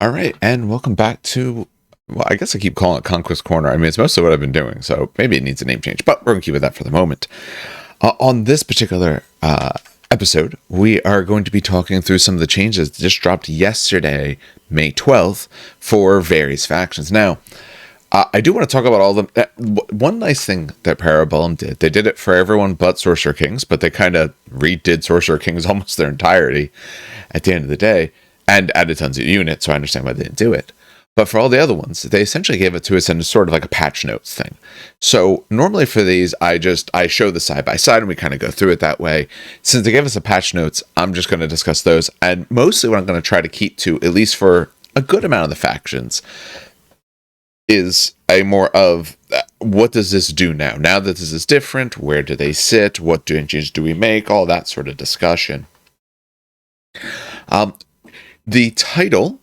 All right, and welcome back to, well, I guess I keep calling it Conquest Corner. I mean, it's mostly what I've been doing, so maybe it needs a name change, but we're going to keep it that for the moment. On this particular episode, we are going to be talking through some of the changes that just dropped yesterday, May 12th, for various factions. Now, I do want to talk about all of them. One nice thing that Parabellum did, they did it for everyone but Sorcerer Kings, but they kind of redid Sorcerer Kings almost their entirety at the end of the day, and added tons of units, so I understand why they didn't do it. But for all the other ones, they essentially gave it to us in sort of like a patch notes thing. So normally for these, I show the side by side and we kind of go through it that way. Since they gave us the patch notes, I'm just going to discuss those. And mostly what I'm going to try to keep to, at least for a good amount of the factions, is a more of what does this do now? Now that this is different, where do they sit? What changes do we make? All that sort of discussion. The title,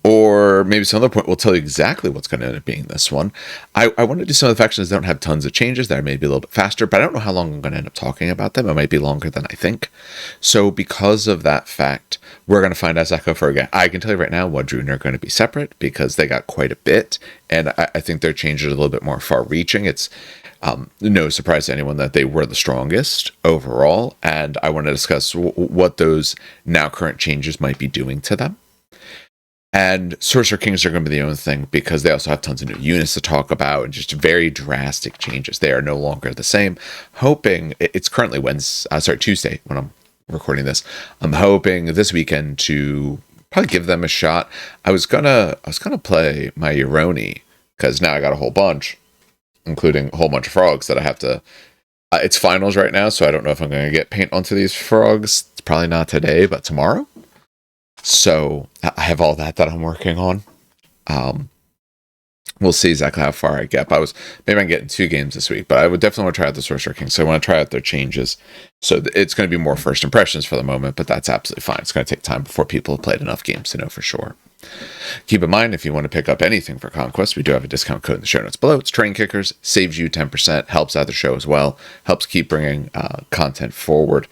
or maybe some other point, will tell you exactly what's going to end up being this one. I want to do some of the factions that don't have tons of changes. That may be a little bit faster, but I don't know how long I'm going to end up talking about them. It might be longer than I think. So because of that fact, we're going to find as I go for again. I can tell you right now, Wadrun are going to be separate because they got quite a bit, and I think their changes are a little bit more far-reaching. It's no surprise to anyone that they were the strongest overall, and I want to discuss what those now current changes might be doing to them. And Sorcerer Kings are going to be the own thing because they also have tons of new units to talk about and just very drastic changes. They are no longer the same. Hoping it's currently Tuesday when I'm recording this. I'm hoping this weekend to probably give them a shot. I was gonna play my Yoroni because now I got a whole bunch, including a whole bunch of frogs that I have to. It's finals right now, so I don't know if I'm going to get paint onto these frogs. It's probably not today, but tomorrow. So I have all that I'm working on. We'll see exactly how far I get. But maybe I'm getting 2 games this week, but I would definitely want to try out the Sorcerer King. So I want to try out their changes. So it's going to be more first impressions for the moment, but that's absolutely fine. It's going to take time before people have played enough games to know for sure. Keep in mind, if you want to pick up anything for Conquest, we do have a discount code in the show notes below. It's Train Kickers, saves you 10%, helps out the show as well, helps keep bringing content forward.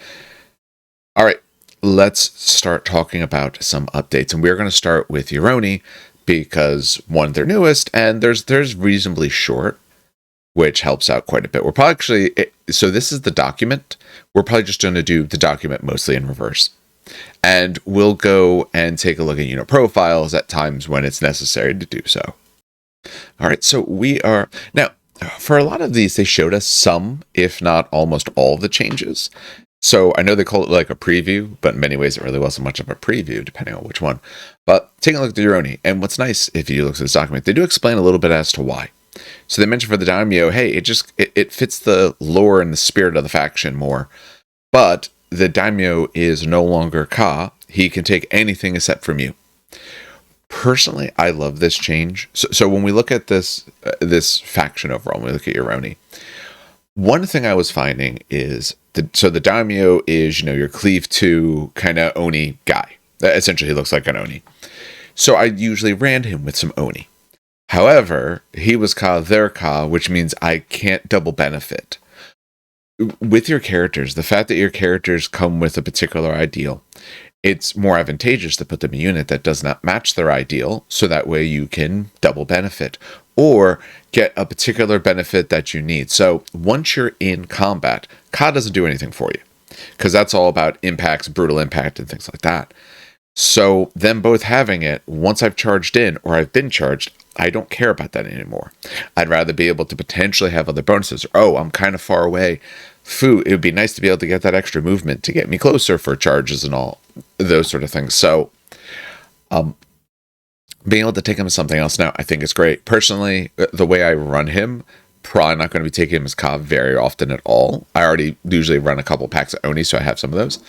All right, let's start talking about some updates, and we're going to start with Yoroni because, one, they're newest, and there's reasonably short, which helps out quite a bit. We're probably actually, so this is the document. We're probably just going to do the document mostly in reverse. And we'll go and take a look at unit profiles at times when it's necessary to do so. All right, so we are now for a lot of these, they showed us some, if not almost all, of the changes. So I know they call it like a preview, but in many ways it really wasn't much of a preview, depending on which one. But taking a look at the Yoroni, and what's nice if you look at this document, they do explain a little bit as to why. So they mentioned for the Daimyo, hey, it fits the lore and the spirit of the faction more, but the Daimyo is no longer Ka. He can take anything except from you. Personally, I love this change. So when we look at this faction overall, when we look at Yoroni, one thing I was finding is the Daimyo is, your cleave to kind of Oni guy. Essentially, he looks like an Oni. So I usually ran him with some Oni. However, he was Ka, their Ka, which means I can't double benefit. With your characters, the fact that your characters come with a particular ideal, it's more advantageous to put them in a unit that does not match their ideal, so that way you can double benefit or get a particular benefit that you need. So once you're in combat, Ka doesn't do anything for you because that's all about impacts, brutal impact, and things like that. So them both having it, once I've charged in or I've been charged, I don't care about that anymore. I'd rather be able to potentially have other bonuses. Oh, I'm kind of far away. It would be nice to be able to get that extra movement to get me closer for charges and all those sort of things. So being able to take him to something else now, I think is great. Personally, the way I run him, probably not going to be taking him as Ka very often at all. I already usually run a couple packs of Oni, so I have some of those.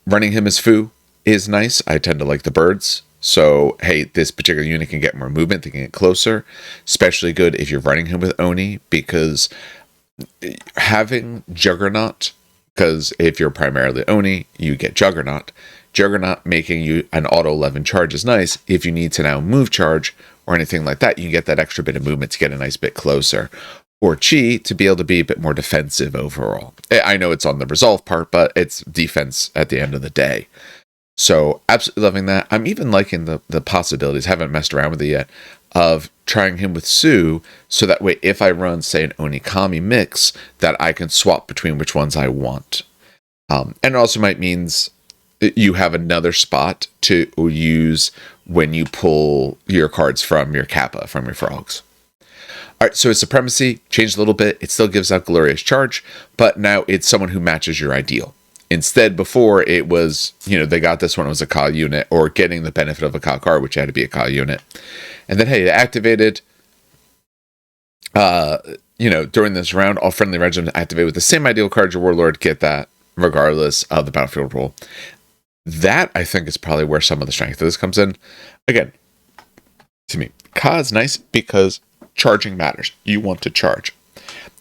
Running him as Fu is nice. I tend to like the birds. So, hey, this particular unit can get more movement, they can get closer. Especially good if you're running him with Oni, because having Juggernaut, because if you're primarily Oni, you get Juggernaut. Juggernaut making you an auto 11 charge is nice. If you need to now move charge or anything like that, you can get that extra bit of movement to get a nice bit closer. Or Chi to be able to be a bit more defensive overall. I know it's on the resolve part, but it's defense at the end of the day. So absolutely loving that. I'm even liking the possibilities, haven't messed around with it yet, of trying him with Sue, so that way if I run, say, an Onikami mix, that I can swap between which ones I want. And it also might means that you have another spot to use when you pull your cards from your Kappa, from your frogs. All right, so his supremacy changed a little bit. It still gives out glorious charge, but now it's someone who matches your ideal. Instead, before it was, they got this one, it was a Ka unit, or getting the benefit of a Ka card, which had to be a Ka unit. And then, hey, it activated, during this round, all friendly regimens activate with the same ideal card. Your Warlord get that regardless of the battlefield rule. That, I think, is probably where some of the strength of this comes in. Again, to me, Ka is nice because charging matters. You want to charge.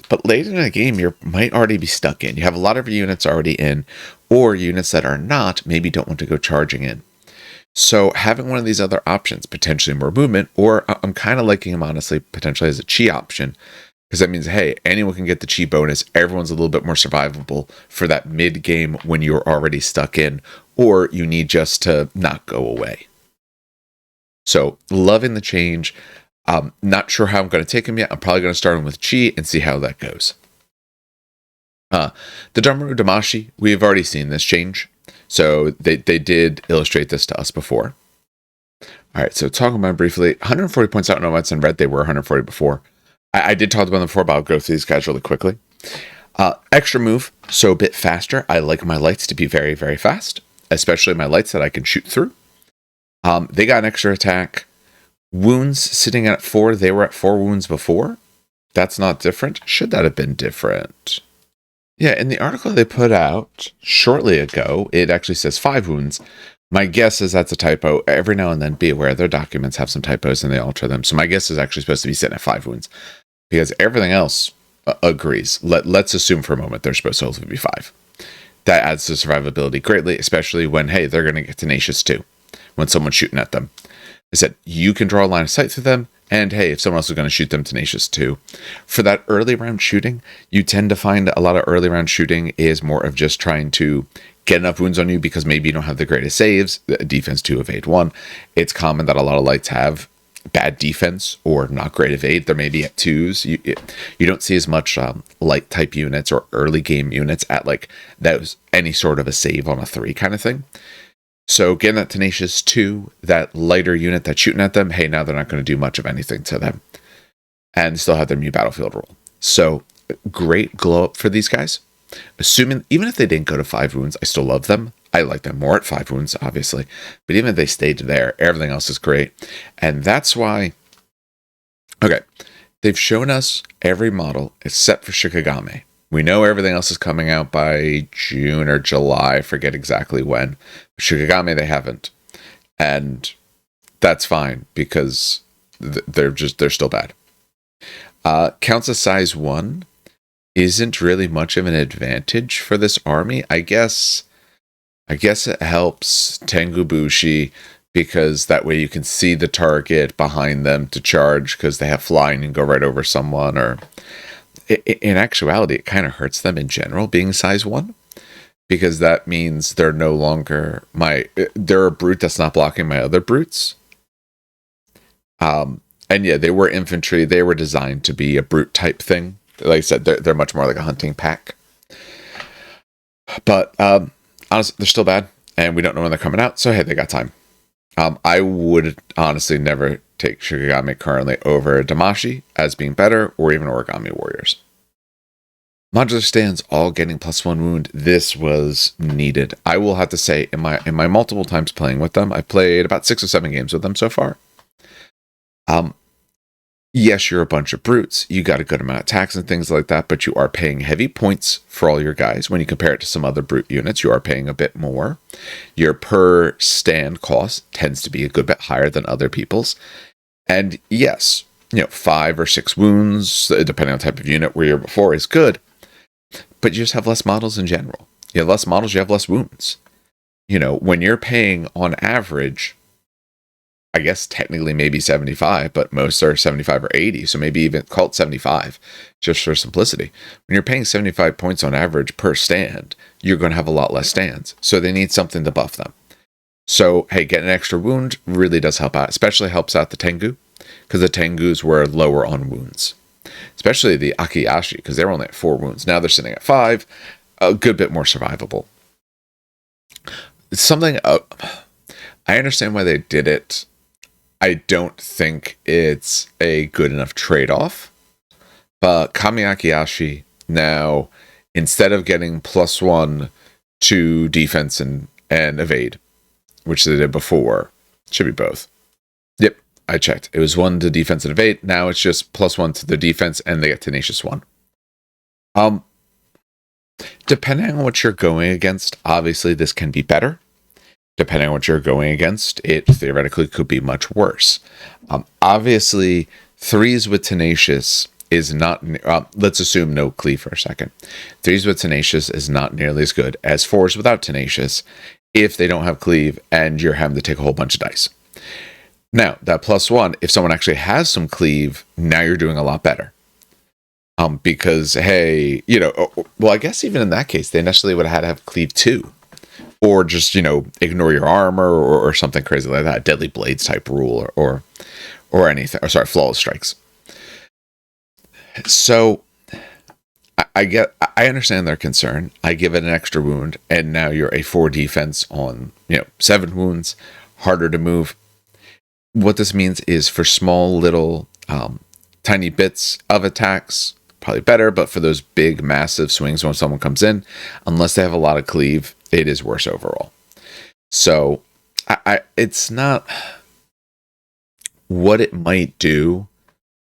But late in a game, you might already be stuck in. You have a lot of your units already in, or units that are not, maybe don't want to go charging in. So having one of these other options, potentially more movement, or I'm kind of liking him, honestly, potentially as a chi option, because that means, hey, anyone can get the chi bonus. Everyone's a little bit more survivable for that mid-game when you're already stuck in, or you need just to not go away. So loving the change. Not sure how I'm going to take him yet. I'm probably going to start him with Chi and see how that goes. The Damaru Damashi, we've already seen this change. So they did illustrate this to us before. All right, so talking about briefly, 140 points out in Nomads in red. They were 140 before. I did talk about them before, but I'll go through these guys really quickly. Extra move, so a bit faster. I like my lights to be very, very fast, especially my lights that I can shoot through. They got an extra attack. Wounds sitting at 4, they were at 4 wounds before. That's not different. Should that have been different? Yeah, in the article they put out shortly ago, it actually says 5 wounds. My guess is that's a typo. Every now and then, be aware their documents have some typos and they alter them. So my guess is actually supposed to be sitting at 5 wounds, because everything else agrees. Let's assume for a moment they're supposed to hopefully be 5. That adds to survivability greatly, especially when, hey, they're going to get tenacious too, when someone's shooting at them. I said, you can draw a line of sight through them, and hey, if someone else is going to shoot them, tenacious too. For that early round shooting, you tend to find a lot of early round shooting is more of just trying to get enough wounds on you because maybe you don't have the greatest saves, defense 2, evade 1. It's common that a lot of lights have bad defense or not great evade. They're maybe at 2s. You don't see as much light type units or early game units at like those, any sort of a save on a 3 kind of thing. So getting that tenacious 2, that lighter unit that's shooting at them, hey, now they're not going to do much of anything to them. And still have their new battlefield rule. So great glow up for these guys. Assuming, even if they didn't go to 5 wounds, I still love them. I like them more at 5 wounds, obviously. But even if they stayed there, everything else is great. And that's why, okay, they've shown us every model except for Shikigami. We know everything else is coming out by June or July. I forget exactly when. Shikigami, they haven't. And that's fine because they're still bad. Counts as size 1 isn't really much of an advantage for this army. I guess it helps Tengubushi because that way you can see the target behind them to charge because they have flying and go right over someone, or in actuality, it kind of hurts them in general being size 1, because that means they're no longer they're a brute that's not blocking my other brutes. And yeah, they were infantry. They were designed to be a brute type thing. Like I said, they're much more like a hunting pack. But honestly, they're still bad, and we don't know when they're coming out. So hey, they got time. I would honestly never take Shikigami currently over Damashi as being better, or even Origami Warriors. Modular stands all getting +1 wound. This was needed. I will have to say, in my multiple times playing with them, I've played about 6 or 7 games with them so far. Yes, you're a bunch of brutes. You got a good amount of attacks and things like that, but you are paying heavy points for all your guys. When you compare it to some other brute units, you are paying a bit more. Your per stand cost tends to be a good bit higher than other people's. And yes, 5 or 6 wounds, depending on the type of unit where you were before, is good. But you just have less models in general. You have less models, you have less wounds. When you're paying on average, I guess technically maybe 75, but most are 75 or 80. So maybe even call it 75, just for simplicity. When you're paying 75 points on average per stand, you're going to have a lot less stands. So they need something to buff them. So, hey, getting an extra wound really does help out. Especially helps out the Tengu, because the Tengus were lower on wounds. Especially the Akiashi, because they were only at 4 wounds. Now they're sitting at 5. A good bit more survivable. It's something... I understand why they did it. I don't think it's a good enough trade-off. But Kami Akiashi, now, instead of getting +1 to defense and evade, which they did before, should be both. Yep, I checked. It was 1 to defense and evade. Now it's just +1 to the defense, and they get Tenacious 1. Depending on what you're going against, obviously this can be better. Depending on what you're going against, it theoretically could be much worse. Obviously, 3s with Tenacious is not... let's assume no cleave for a second. 3s with Tenacious is not nearly as good as 4s without Tenacious if they don't have cleave and you're having to take a whole bunch of dice. Now, that +1, if someone actually has some cleave, now you're doing a lot better. Because, hey, well, I guess even in that case, they initially would have had to have cleave 2. Or just, ignore your armor or something crazy like that. Deadly Blades type rule or anything. Or sorry, Flawless Strikes. So, I understand their concern. I give it an extra wound, and now you're a 4 defense on, 7 wounds. Harder to move. What this means is for small little tiny bits of attacks, probably better, but for those big, massive swings when someone comes in, unless they have a lot of cleave, it is worse overall. So, it's not what it might do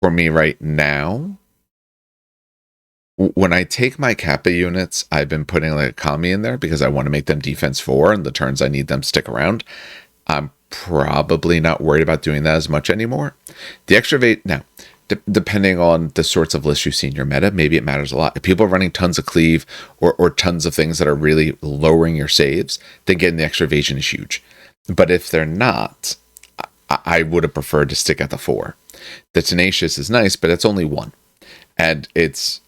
for me right now. When I take my Kappa units, I've been putting like a Kami in there because I want to make them defense 4, and the turns I need them to stick around. I'm probably not worried about doing that as much anymore. The extra evade, now, depending on the sorts of lists you see in your meta, maybe it matters a lot. If people are running tons of cleave or tons of things that are really lowering your saves, then getting the extra evasion is huge. But if they're not, I would have preferred to stick at the 4. The Tenacious is nice, but it's only 1. And it's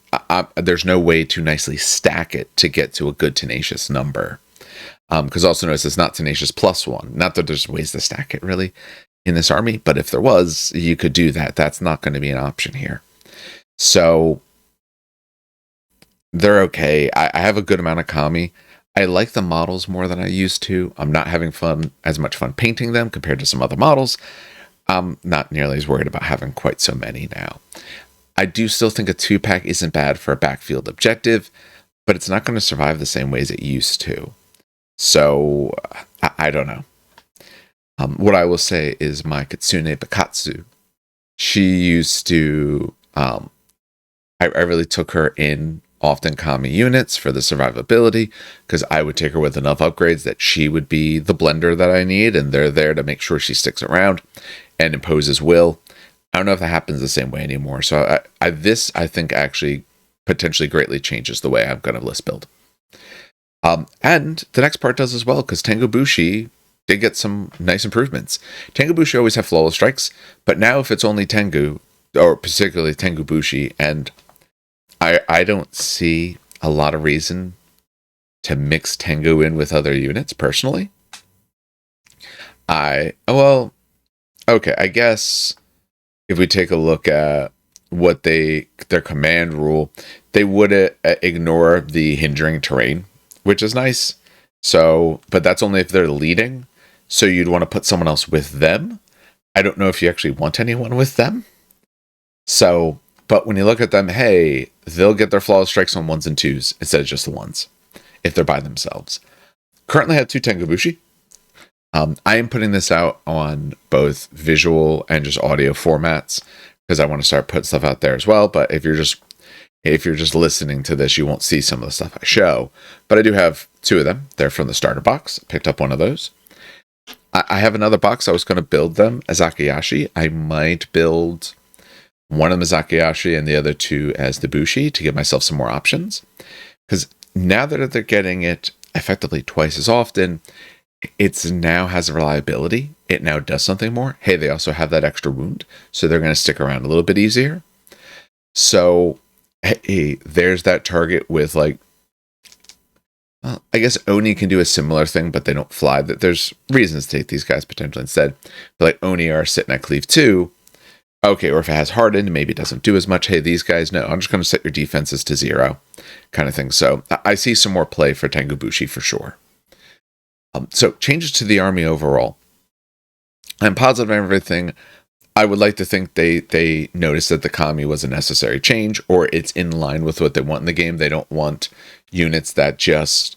there's no way to nicely stack it to get to a good Tenacious number. Because also notice it's not Tenacious +1. Not that there's ways to stack it really in this army, but if there was, you could do that. That's not going to be an option here. So they're okay. I have a good amount of Kami. I like the models more than I used to. I'm not having as much fun painting them compared to some other models. I'm not nearly as worried about having quite so many now. I do still think a 2-pack isn't bad for a backfield objective, but it's not going to survive the same ways it used to. So, I don't know. What I will say is my Kitsune Bakatsu, she used to... I really took her in often Kami units for the survivability, because I would take her with enough upgrades that she would be the blender that I need, and they're there to make sure she sticks around and imposes will. I don't know if that happens the same way anymore. So this, I think, actually potentially greatly changes the way I'm going to list build. And the next part does as well, because Tengu Bushi did get some nice improvements. Tengu Bushi always have Flawless Strikes, but now if it's only Tengu, or particularly Tengu Bushi, and I don't see a lot of reason to mix Tengu in with other units, personally. Okay, I guess... if we take a look at what their command rule, they would ignore the hindering terrain, which is nice. So, but that's only if they're leading. So you'd want to put someone else with them. I don't know if you actually want anyone with them. So, but when you look at them, hey, they'll get their Flawless Strikes on 1s and 2s instead of just the 1s if they're by themselves. Currently have 2 Tengu Bushi. I am putting this out on both visual and just audio formats because I want to start putting stuff out there as well. But if you're just listening to this, you won't see some of the stuff I show. But I do have 2 of them. They're from the starter box. I picked up one of those. I have another box. I was going to build them as Akiashi. I might build one of them as Akiashi and the other 2 as the Bushi to give myself some more options. Because now that they're getting it effectively twice as often, it's now has reliability. It now does something more. Hey, they also have that extra wound, so they're going to stick around a little bit easier. So, hey, there's that target with like Well, I guess Oni can do a similar thing, but they don't fly. There's reasons to take these guys potentially instead. But like Oni are sitting at cleave 2. Okay, or if it has hardened, maybe it doesn't do as much. Hey, these guys, no, I'm just going to set your defenses to 0 kind of thing. So I see some more play for Tengubushi for sure. So changes to the army overall. I'm positive on everything. I would like to think they noticed that the Kami was a necessary change, or it's in line with what they want in the game. They don't want units that just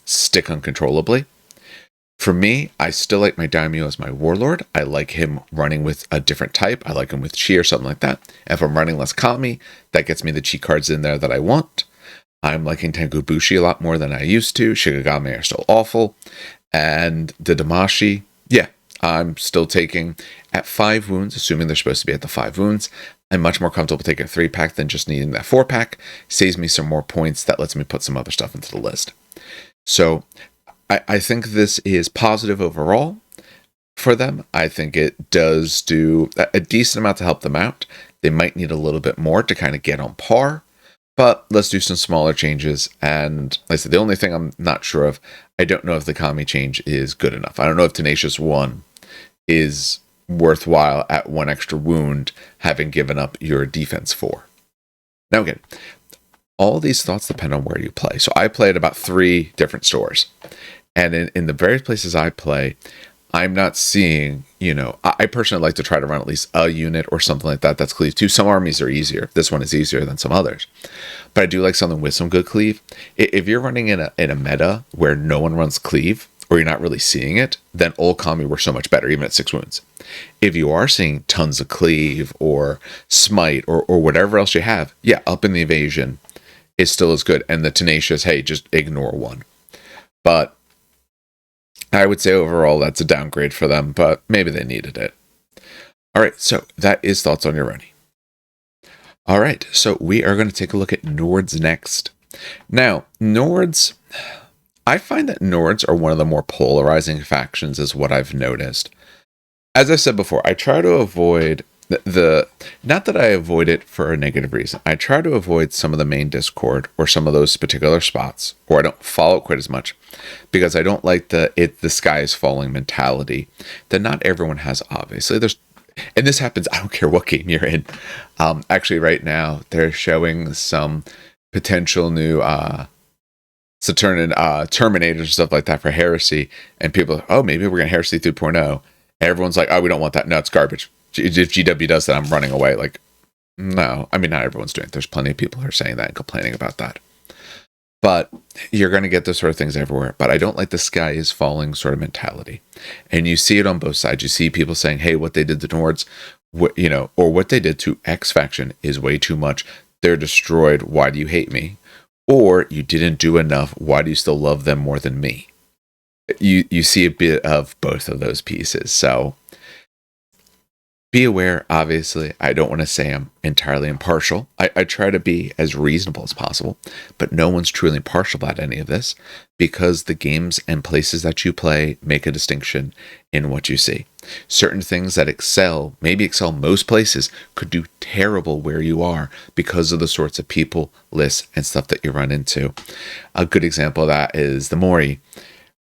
stick uncontrollably. For me, I still like my Daimyo as my Warlord. I like him running with a different type. I like him with Chi or something like that. If I'm running less Kami, that gets me the Chi cards in there that I want. I'm liking Tengubushi a lot more than I used to. Shigagame are still awful. And the Damashi, yeah, I'm still taking at 5 wounds, assuming they're supposed to be at the 5 wounds. I'm much more comfortable taking a 3-pack than just needing that 4-pack. Saves me some more points. That lets me put some other stuff into the list. So I think this is positive overall for them. I think it does do a decent amount to help them out. They might need a little bit more to kind of get on par. But let's do some smaller changes. And like I said, the only thing I'm not sure of, I don't know if the Kami change is good enough. I don't know if Tenacious 1 is worthwhile at 1 extra wound, having given up your defense 4. Now again, all these thoughts depend on where you play. So I play at about 3 different stores. And in the various places I play, I'm not seeing, I personally like to try to run at least a unit or something like that that's cleave 2. Some armies are easier. This one is easier than some others. But I do like something with some good cleave. If you're running in a meta where no one runs cleave, or you're not really seeing it, then old Kami were so much better, even at 6 wounds. If you are seeing tons of cleave or smite or whatever else you have, yeah, up in the evasion is still as good. And the Tenacious, hey, just ignore 1. But I would say overall that's a downgrade for them, but maybe they needed it. All right, so that is thoughts on Yoroni. All right, so we are going to take a look at Nords next. Now, Nords, I find that Nords are one of the more polarizing factions is what I've noticed. As I said before, I try to avoid not that I avoid it for a negative reason. I try to avoid some of the main Discord or some of those particular spots, or I don't follow it quite as much because I don't like the sky is falling mentality that not everyone has. Obviously, and this happens. I don't care what game you're in. Actually, right now they're showing some potential new Saturnian Terminators and stuff like that for Heresy, and people, oh, maybe we're gonna Heresy 3.0. Everyone's like, oh, we don't want that. No, it's garbage. If GW does that, I'm running away. Like, no. I mean, not everyone's doing it. There's plenty of people who are saying that and complaining about that. But you're going to get those sort of things everywhere. But I don't like the sky is falling sort of mentality. And you see it on both sides. You see people saying, hey, what they did to Nords, or what they did to X faction is way too much. They're destroyed. Why do you hate me? Or you didn't do enough. Why do you still love them more than me? You see a bit of both of those pieces. So be aware, obviously, I don't want to say I'm entirely impartial. I try to be as reasonable as possible, but no one's truly impartial about any of this because the games and places that you play make a distinction in what you see. Certain things that maybe excel most places, could do terrible where you are because of the sorts of people, lists, and stuff that you run into. A good example of that is the Mori.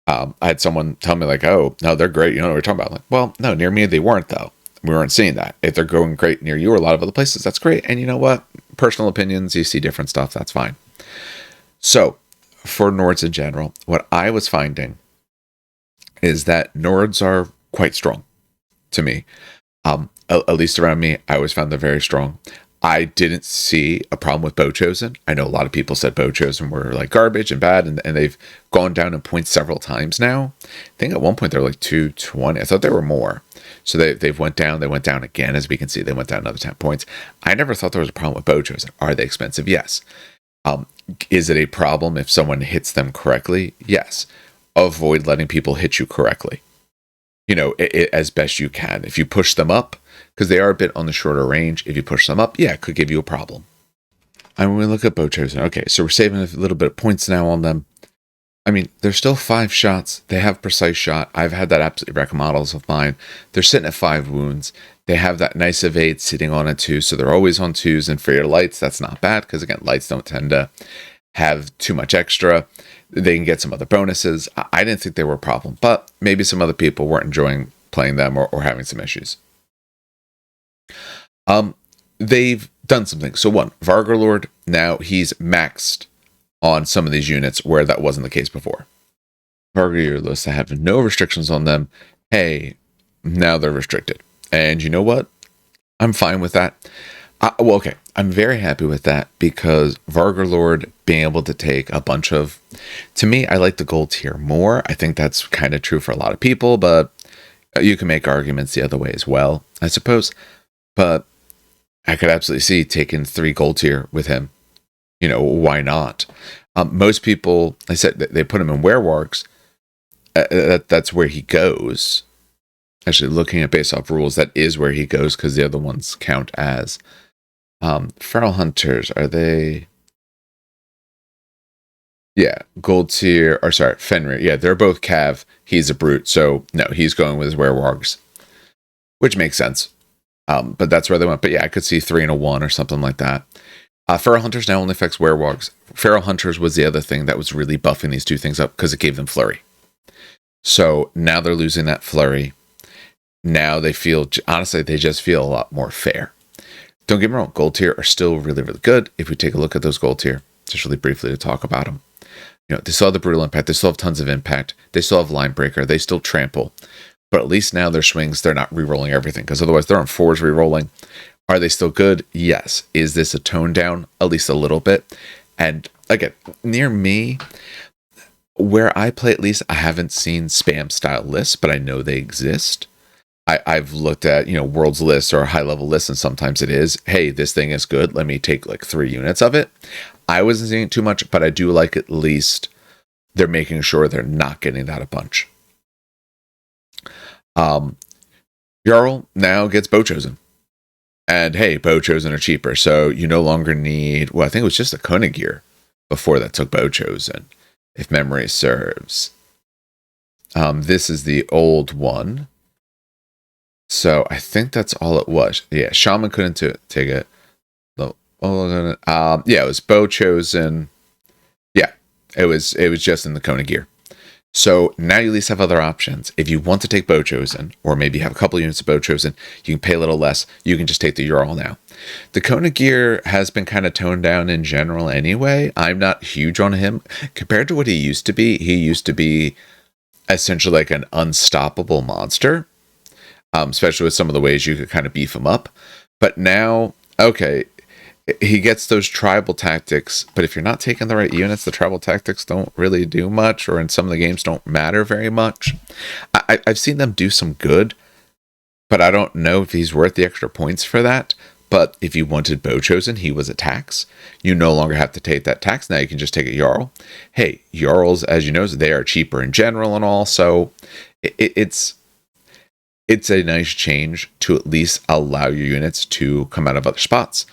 I had someone tell me like, oh, no, they're great. You know what we're talking about? I'm like, well, no, near me, they weren't though. We weren't seeing that. If they're going great near you or a lot of other places, that's great. And you know what? Personal opinions, you see different stuff, that's fine. So for Nords in general, what I was finding is that Nords are quite strong to me. At least around me, I always found them very strong. I didn't see a problem with Bow Chosen. I know a lot of people said Bow Chosen were like garbage and bad, and they've gone down in points several times now. I think at one point they were like 220. I thought there were more. So they've went down. They went down again, as we can see. They went down another 10 points. I never thought there was a problem with Bow Chosen. Are they expensive? Yes. Is it a problem if someone hits them correctly? Yes. Avoid letting people hit you correctly. As best you can. If you push them up, because they are a bit on the shorter range, if you push them up, yeah, it could give you a problem. And when we look at Bow Chosen, okay, so we're saving a little bit of points now on them. I mean, they're still 5 shots. They have precise shot. I've had that absolutely wreck models of mine. They're sitting at 5 wounds. They have that nice evade sitting on a 2, so they're always on 2s. And for your lights, that's not bad, because again, lights don't tend to have too much extra. They can get some other bonuses. I didn't think they were a problem, but maybe some other people weren't enjoying playing them or having some issues. They've done something. So one, Vargarlord, now he's maxed on some of these units where that wasn't the case before. Vargar lists that have no restrictions on them. Hey, now they're restricted. And you know what? I'm fine with that. Well, okay. I'm very happy with that because Vargarlord being able to take a bunch of... To me, I like the gold tier more. I think that's kind of true for a lot of people, but you can make arguments the other way as well, I suppose. But I could absolutely see taking 3 gold tier with him. You know, why not? Most people, I said, they put him in Werewargs. That's where he goes. Actually, looking at based off rules, that is where he goes because the other ones count as... Feral Hunters, are they... Yeah, gold tier, or sorry, Fenrir. Yeah, they're both Cav. He's a brute, so no, he's going with his Werewargs. Which makes sense. But that's where they went. But yeah, I could see 3 and a 1 or something like that. Feral Hunters now only affects Werewargs. Feral Hunters was the other thing that was really buffing these two things up because it gave them flurry. So now they're losing that flurry. Now they feel, honestly, they just feel a lot more fair. Don't get me wrong, gold tier are still really, really good. If we take a look at those gold tier, just really briefly to talk about them. You know, they still have the brutal impact. They still have tons of impact. They still have line breaker. They still trample. But at least now their swings, they're not re-rolling everything because otherwise they're on 4s re-rolling. Are they still good? Yes. Is this a tone down? At least a little bit. And again, near me, where I play at least, I haven't seen spam style lists, but I know they exist. I've looked at, you know, world's lists or high level lists, and sometimes it is, hey, this thing is good. Let me take like 3 units of it. I wasn't seeing it too much, but I do like at least they're making sure they're not getting that a bunch. Jarl now gets Bow Chosen. And hey, Bow Chosen are cheaper, so you no longer need, well, I think it was just a Konagir before that took Bow Chosen, if memory serves. This is the old one. So I think that's all it was. Yeah, Shaman couldn't take it. Yeah, it was Bow Chosen. Yeah, it was just in the Konagir. So now you at least have other options. If you want to take Bow Chosen, or maybe have a couple units of Bow Chosen, you can pay a little less. You can just take the Jarl now. The Konagir has been kind of toned down in general anyway. I'm not huge on him. Compared to what he used to be essentially like an unstoppable monster. Especially with some of the ways you could kind of beef him up. But now, okay, he gets those tribal tactics, but if you're not taking the right units, the tribal tactics don't really do much, or in some of the games don't matter very much. I've seen them do some good, but I don't know if he's worth the extra points for that. But if you wanted Bow Chosen, he was a tax. You no longer have to take that tax. Now you can just take a Jarl. Hey, Jarls, as you know, they are cheaper in general and all, so it's a nice change to at least allow your units to come out of other spots.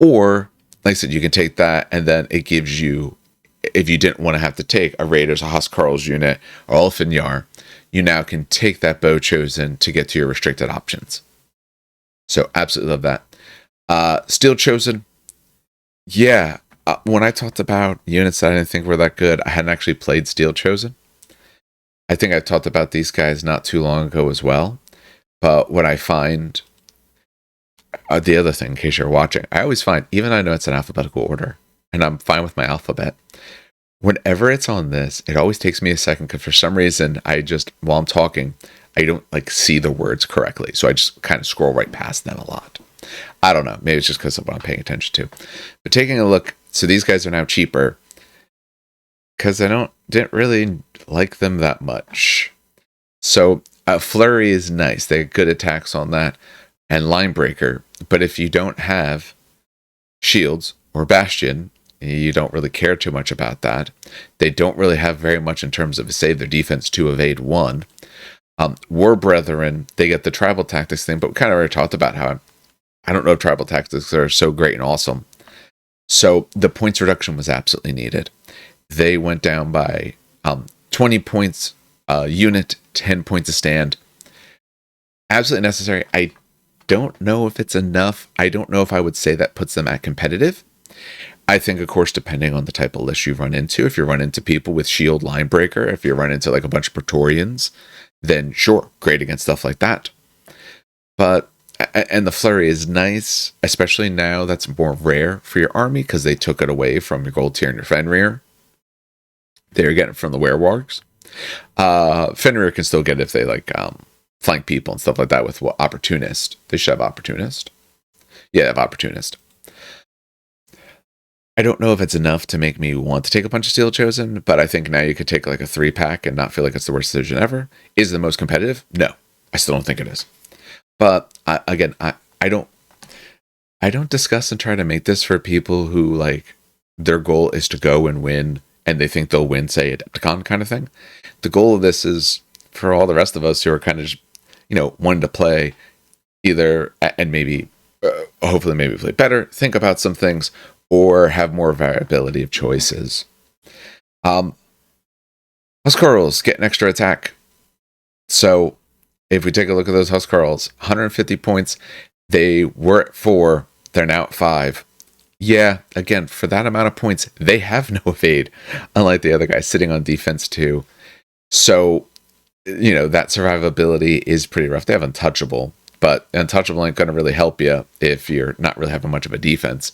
Or, like I said, you can take that, and then it gives you, if you didn't want to have to take a Raiders, a Huskarls unit, or Ulfanyar, you now can take that Bow Chosen to get to your restricted options. So, absolutely love that. Steel Chosen, yeah. When I talked about units that I didn't think were that good, I hadn't actually played Steel Chosen. I think I talked about these guys not too long ago as well. But what I find, the other thing, in case you're watching, I always find, even though I know it's in alphabetical order, and I'm fine with my alphabet, whenever it's on this, it always takes me a second, because for some reason, while I'm talking, I don't like see the words correctly. So I just kind of scroll right past them a lot. I don't know. Maybe it's just because of what I'm paying attention to. But taking a look, so these guys are now cheaper, because I didn't really like them that much. So Flurry is nice. They have good attacks on that. And Line Breaker. But if you don't have Shields or Bastion, you don't really care too much about that. They don't really have very much in terms of save their defense to evade 1. War Brethren, they get the tribal tactics thing, but we kind of already talked about how I don't know if tribal tactics are so great and awesome. So the points reduction was absolutely needed. They went down by 20 points a unit, 10 points a stand. Absolutely necessary. I don't know if it's enough. I don't know if I would say that puts them at competitive. I think, of course, depending on the type of list you run into, if you run into people with shield line breaker, if you run into like a bunch of Praetorians, then sure, great against stuff like that. But, and the flurry is nice, especially now that's more rare for your army because they took it away from your gold tier and your Fenrir. They're getting it from the werewolves. Fenrir can still get it if they like flank people and stuff like that with opportunist. They should have opportunist. Yeah, they have opportunist. I don't know if it's enough to make me want to take a bunch of Steel Chosen, but I think now you could take like a 3-pack and not feel like it's the worst decision ever. Is it the most competitive? No, I still don't think it is. But I don't discuss and try to make this for people who like their goal is to go and win and they think they'll win, say, Adepticon kind of thing. The goal of this is for all the rest of us who are kind of just, wanting to play either and maybe, hopefully maybe play better, think about some things, or have more variability of choices. Huskarls get an extra attack. So if we take a look at those Huskarls, 150 points, they were at 4, they're now at 5. Yeah, again, for that amount of points, they have no evade, unlike the other guy sitting on defense too. So, that survivability is pretty rough. They have Untouchable, but Untouchable ain't going to really help you if you're not really having much of a defense.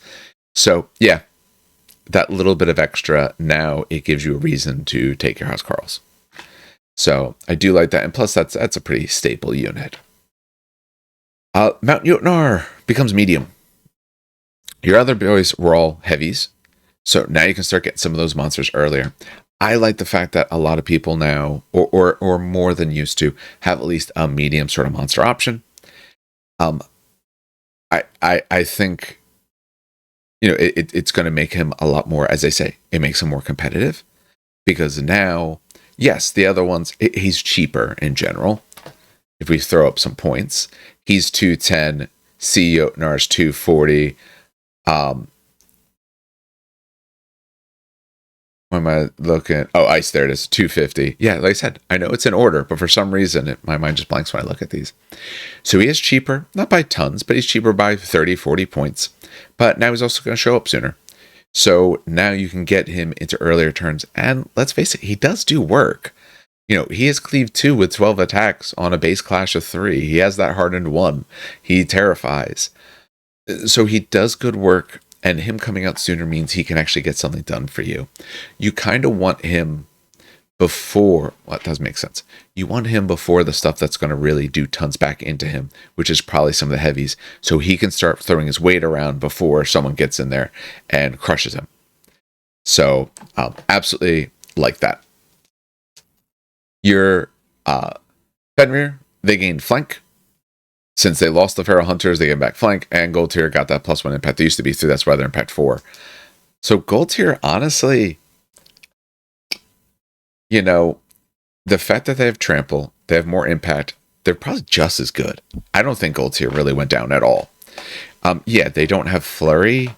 So, yeah, that little bit of extra, now it gives you a reason to take your Huskarls. So, I do like that. And plus, that's a pretty stable unit. Mount Jotnar becomes medium. Your other boys were all heavies. So, now you can start getting some of those monsters earlier. I like the fact that a lot of people now, or more than used to, have at least a medium sort of monster option. I think... it's going to make him a lot more, as I say, it makes him more competitive. Because now, yes, the other ones, he's cheaper in general. If we throw up some points, he's 210, C. Jotnar's 240. What am I looking at? Oh, Ice, there it is, 250. Yeah, like I said, I know it's in order, but for some reason, my mind just blanks when I look at these. So he is cheaper, not by tons, but he's cheaper by 30, 40 points. But now he's also going to show up sooner. So now you can get him into earlier turns. And let's face it, he does do work. He has Cleave 2 with 12 attacks on a base clash of 3. He has that hardened 1. He terrifies. So he does good work. And him coming out sooner means he can actually get something done for you. You kind of want him before, well, it does make sense. You want him before the stuff that's going to really do tons back into him, which is probably some of the heavies, so he can start throwing his weight around before someone gets in there and crushes him. So, absolutely like that. Your Fenrir, they gained flank. Since they lost the Feral Hunters, they get back flank, and Gold Tier got that +1 impact. They used to be 3, that's why they're impact 4. So Gold Tier, honestly, the fact that they have Trample, they have more impact, they're probably just as good. I don't think Gold Tier really went down at all. Yeah, they don't have Flurry,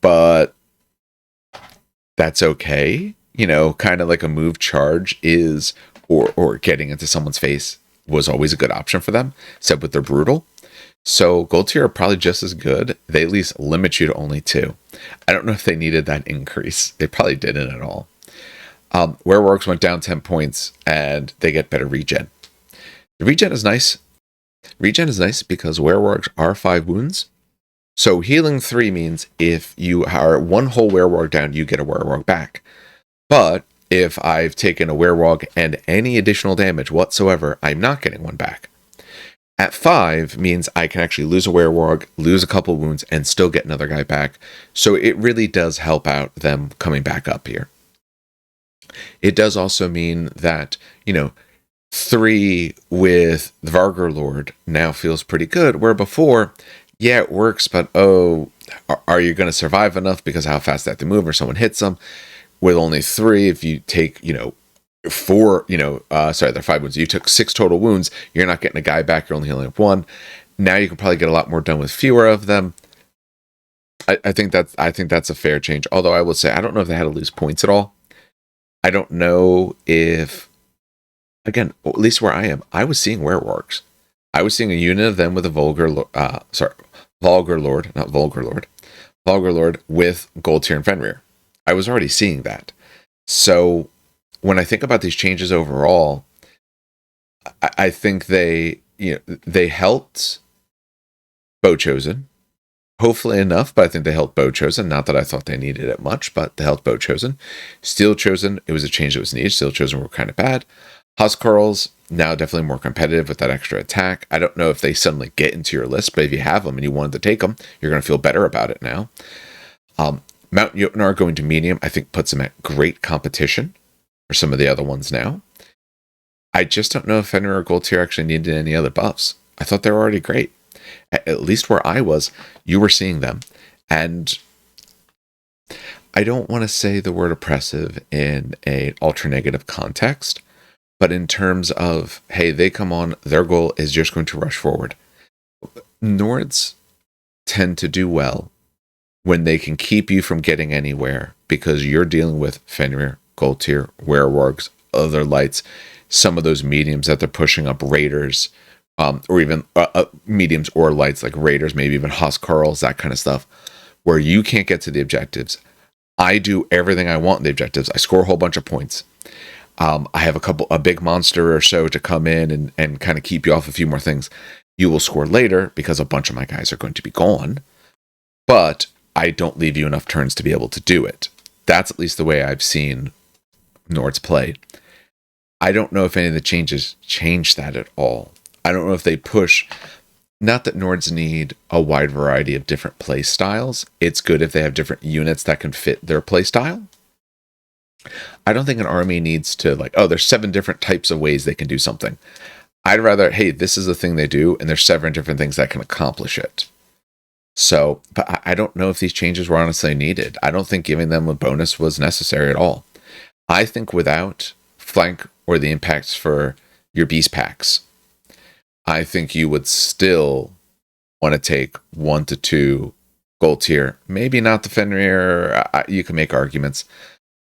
but that's okay. Kind of like a move charge is, or getting into someone's face was always a good option for them, except with their brutal. So Gold Tier are probably just as good. They at least limit you to only 2. I don't know if they needed that increase. They probably didn't at all. Werewolves went down 10 points, and they get better regen. The regen is nice. Regen is nice because werewolves are 5 wounds. So healing 3 means if you are 1 whole werewolf down, you get a werewolf back. But if I've taken a werewolf and any additional damage whatsoever, I'm not getting 1 back. At 5 means I can actually lose a werewolf, lose a couple wounds, and still get another guy back. So it really does help out them coming back up here. It does also mean that, 3 with the Vargur Lord now feels pretty good, where before, yeah, it works, but are you going to survive enough because of how fast they have to move or someone hits them? With only 3, if you take, 4, they're 5 wounds. You took 6 total wounds. You're not getting a guy back. You're only healing up 1. Now you can probably get a lot more done with fewer of them. I think that's a fair change. Although I will say, I don't know if they had to lose points at all. I don't know if, again, at least where I am, I was seeing werewolves. I was seeing a unit of them with a Vulgar Lord, not Vulgar Lord. Vulgar Lord with Gold Tier and Fenrir. I was already seeing that. So when I think about these changes overall, I think they helped Bow Chosen. Hopefully enough, but I think they helped Bow Chosen. Not that I thought they needed it much, but they helped Bow Chosen. Steel Chosen, it was a change that was needed. Steel Chosen were kind of bad. Huskarls, now definitely more competitive with that extra attack. I don't know if they suddenly get into your list, but if you have them and you wanted to take them, you're going to feel better about it now. Mount Jotnar going to medium, I think puts them at great competition for some of the other ones now. I just don't know if Fenrir or Gold Tier actually needed any other buffs. I thought they were already great. At least where I was, you were seeing them. And I don't want to say the word oppressive in an ultra negative context, but in terms of, hey, they come on, their goal is just going to rush forward. Nords tend to do well when they can keep you from getting anywhere because you're dealing with Fenrir, Gold Tier, Werewargs, other lights, some of those mediums that they're pushing up raiders, or even mediums or lights like raiders, maybe even Huskarls, that kind of stuff, where you can't get to the objectives. I do everything I want in the objectives. I score a whole bunch of points. I have a big monster or so to come in and kind of keep you off a few more things. You will score later because a bunch of my guys are going to be gone, but I don't leave you enough turns to be able to do it. That's at least the way I've seen Nords play. I don't know if any of the changes change that at all. I don't know if they push. Not that Nords need a wide variety of different play styles. It's good if they have different units that can fit their play style. I don't think an army needs to there's 7 different types of ways they can do something. I'd rather, hey, this is the thing they do, and there's 7 different things that can accomplish it. So, but I don't know if these changes were honestly needed. I don't think giving them a bonus was necessary at all. I think without flank or the impacts for your beast packs, I think you would still want to take 1 to 2 Gold Tier. Maybe not the Fenrir. You can make arguments.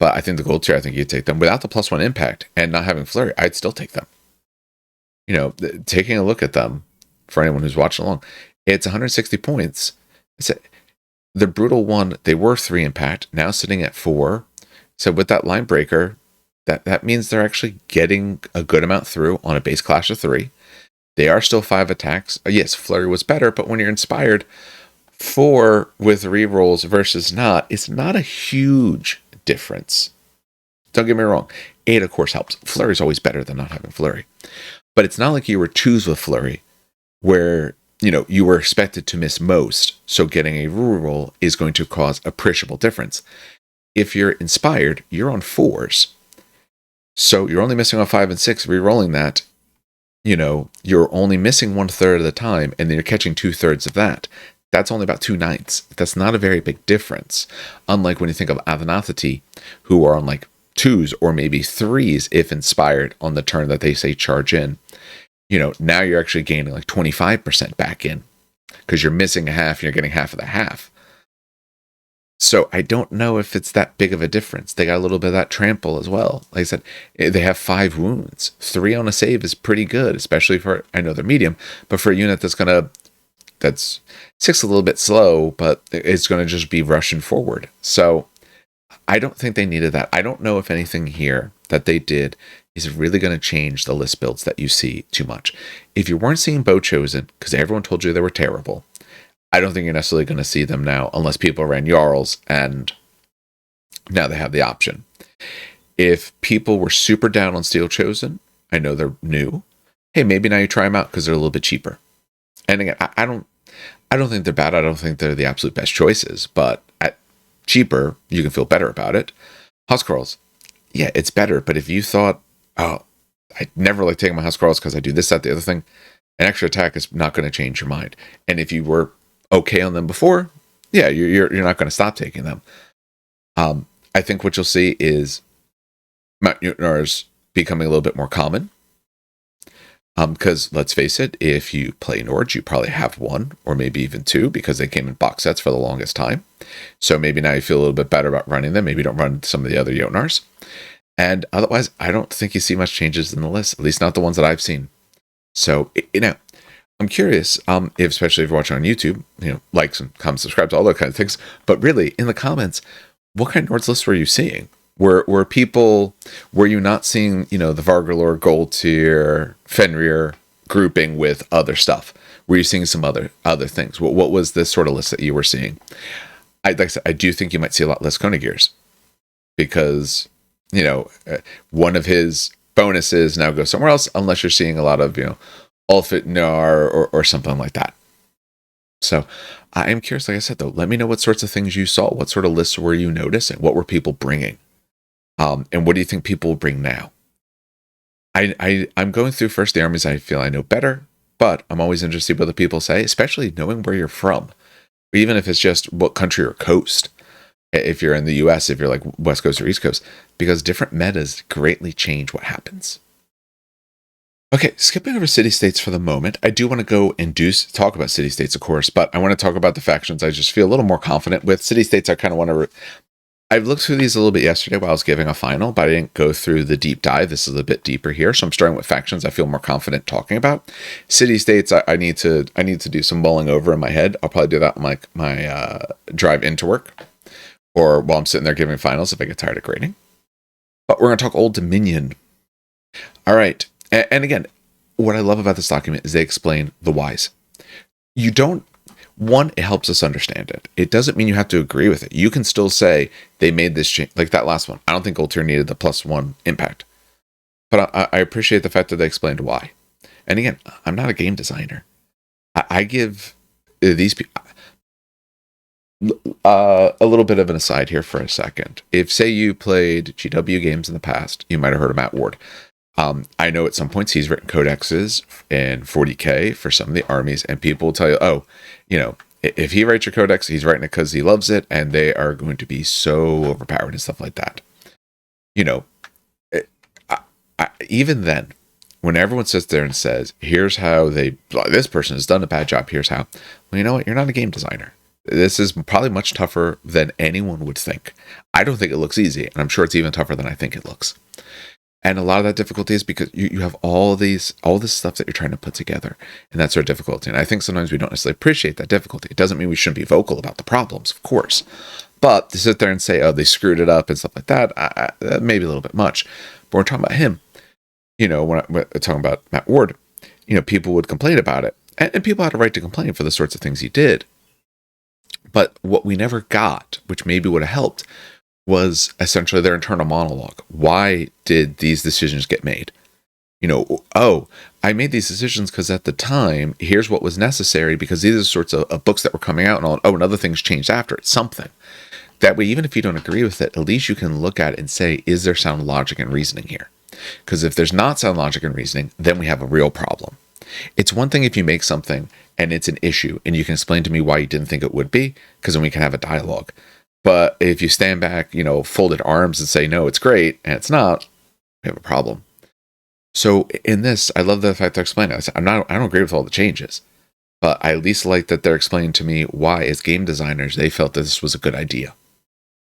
But I think the Gold Tier, I think you'd take them. Without the +1 impact and not having Flurry, I'd still take them. Taking a look at them, for anyone who's watching along, it's 160 points. The Brutal one, they were 3 impact, now sitting at 4. So with that line breaker, that means they're actually getting a good amount through on a base clash of 3. They are still 5 attacks. Yes, Flurry was better, but when you're inspired, 4 with rerolls versus not, it's not a huge difference. Don't get me wrong. 8, of course, helps. Flurry is always better than not having Flurry. But it's not like you were 2s with Flurry, where, you were expected to miss most, so getting a reroll is going to cause appreciable difference. If you're inspired, you're on 4s. So you're only missing on 5 and 6, rerolling that, you're only missing 1/3 of the time, and then you're catching 2/3 of that. That's only about 2/9. That's not a very big difference. Unlike when you think of Athanathati, who are on 2s or maybe 3s if inspired on the turn that they say charge in. Now you're actually gaining 25% back in because you're missing a half and you're getting half of the half. So I don't know if it's that big of a difference. They got a little bit of that trample as well. Like I said, they have 5 wounds. 3 on a save is pretty good, especially for, I know they're medium, but for a unit that's 6 a little bit slow, but it's going to just be rushing forward. So I don't think they needed that. I don't know if anything here that they did is really going to change the list builds that you see too much. If you weren't seeing Bow Chosen, because everyone told you they were terrible, I don't think you're necessarily going to see them now, unless people ran Jarls, and now they have the option. If people were super down on Steel Chosen, I know they're new. Hey, maybe now you try them out because they're a little bit cheaper. And again, I don't think they're bad. I don't think they're the absolute best choices, but at cheaper, you can feel better about it. Huskarls, yeah, it's better. But if you thought, oh, I never like taking my Huskarls because I do this, that, the other thing, an extra attack is not going to change your mind. And if you were okay on them before, yeah, you're not going to stop taking them. I think what you'll see is Mount Jotnar's becoming a little bit more common. Because let's face it, if you play Nords, you probably have 1 or maybe even 2 because they came in box sets for the longest time. So maybe now you feel a little bit better about running them. Maybe you don't run some of the other Jotnars. And otherwise, I don't think you see much changes in the list, at least not the ones that I've seen. So, I'm curious, if, especially if you're watching on YouTube, likes and comments, subscribes, all those kind of things. But really, in the comments, what kind of Nords lists were you seeing? Were you not seeing, the Vargalore Gold Tier, Fenrir grouping with other stuff? Were you seeing some other things? What was this sort of list that you were seeing? Like I said, I do think you might see a lot less Kona Gears because, one of his bonuses now goes somewhere else, unless you're seeing a lot of, Ulfit Nar or something like that. So I am curious, like I said, though, let me know what sorts of things you saw. What sort of lists were you noticing? What were people bringing? And what do you think people will bring now? I'm going through first the armies I feel I know better, but I'm always interested what the people say, especially knowing where you're from. Even if it's just what country or coast. If you're in the US, if you're like West Coast or East Coast, because different metas greatly change what happens. Okay, skipping over city-states for the moment, I do want to go and talk about city-states, of course, but I want to talk about the factions I just feel a little more confident with. City-states, I kind of want to... I've looked through these a little bit yesterday while I was giving a final, but I didn't go through the deep dive. This is a bit deeper here, so I'm starting with factions I feel more confident talking about. City-states, I need to do some mulling over in my head. I'll probably do that on my drive into work, or while I'm sitting there giving finals if I get tired of grading. But we're going to talk Old Dominion. All right. And again, what I love about this document is they explain the whys. It helps us understand it. It doesn't mean you have to agree with it. You can still say they made this change, like that last one. I don't think Gold Tier needed the +1 impact. But I appreciate the fact that they explained why. And again, I'm not a game designer. I give these people a little bit of an aside here for a second. If, say, you played GW games in the past, you might have heard of Matt Ward. I know at some points he's written codexes in 40K for some of the armies, and people will tell you, if he writes your codex, he's writing it because he loves it, and they are going to be so overpowered and stuff like that. Even then, when everyone sits there and says, here's how this person has done a bad job, here's how, well, you know what? You're not a game designer. This is probably much tougher than anyone would think. I don't think it looks easy, and I'm sure it's even tougher than I think it looks. And a lot of that difficulty is because you have all this stuff that you're trying to put together, and that's our difficulty. And I think sometimes we don't necessarily appreciate that difficulty. It doesn't mean we shouldn't be vocal about the problems, of course. But to sit there and say, oh, they screwed it up and stuff like that, that may be a little bit much. But we're talking about him. When we're talking about Matt Ward, people would complain about it. And people had a right to complain for the sorts of things he did. But what we never got, which maybe would have helped, was essentially their internal monologue. Why did these decisions get made? I made these decisions because at the time, here's what was necessary because these are the sorts of books that were coming out and all. Oh, and other things changed after it. Something. That way, even if you don't agree with it, at least you can look at it and say, is there sound logic and reasoning here? Because if there's not sound logic and reasoning, then we have a real problem. It's one thing if you make something and it's an issue and you can explain to me why you didn't think it would be, because then we can have a dialogue. But if you stand back, folded arms and say, no, it's great, and it's not, we have a problem. So in this, I love the fact they're explaining it. I don't agree with all the changes, but I at least like that they're explaining to me why, as game designers, they felt that this was a good idea.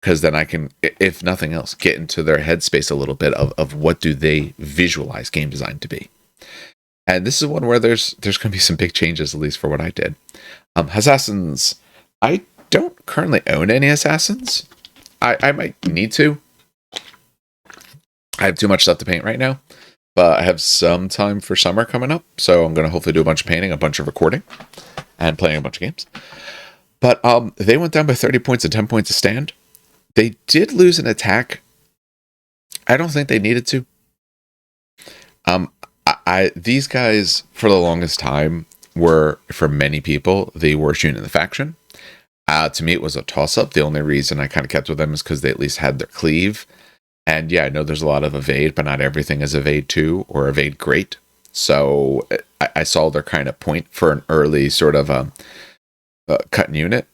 Because then I can, if nothing else, get into their headspace a little bit of what do they visualize game design to be. And this is one where there's going to be some big changes, at least for what I did. Assassins, I don't currently own any assassins. I might need to. I have too much stuff to paint right now, but I have some time for summer coming up, so I'm going to hopefully do a bunch of painting, a bunch of recording, and playing a bunch of games. But they went down by 30 points and 10 points a stand. They did lose an attack. I don't think they needed to. These guys, for the longest time, were, for many people, the worst unit in the faction. To me, it was a toss-up. The only reason I kind of kept with them is because they at least had their cleave. And yeah, I know there's a lot of evade, but not everything is evade 2 or evade great. So I saw their kind of point for an early sort of cut unit.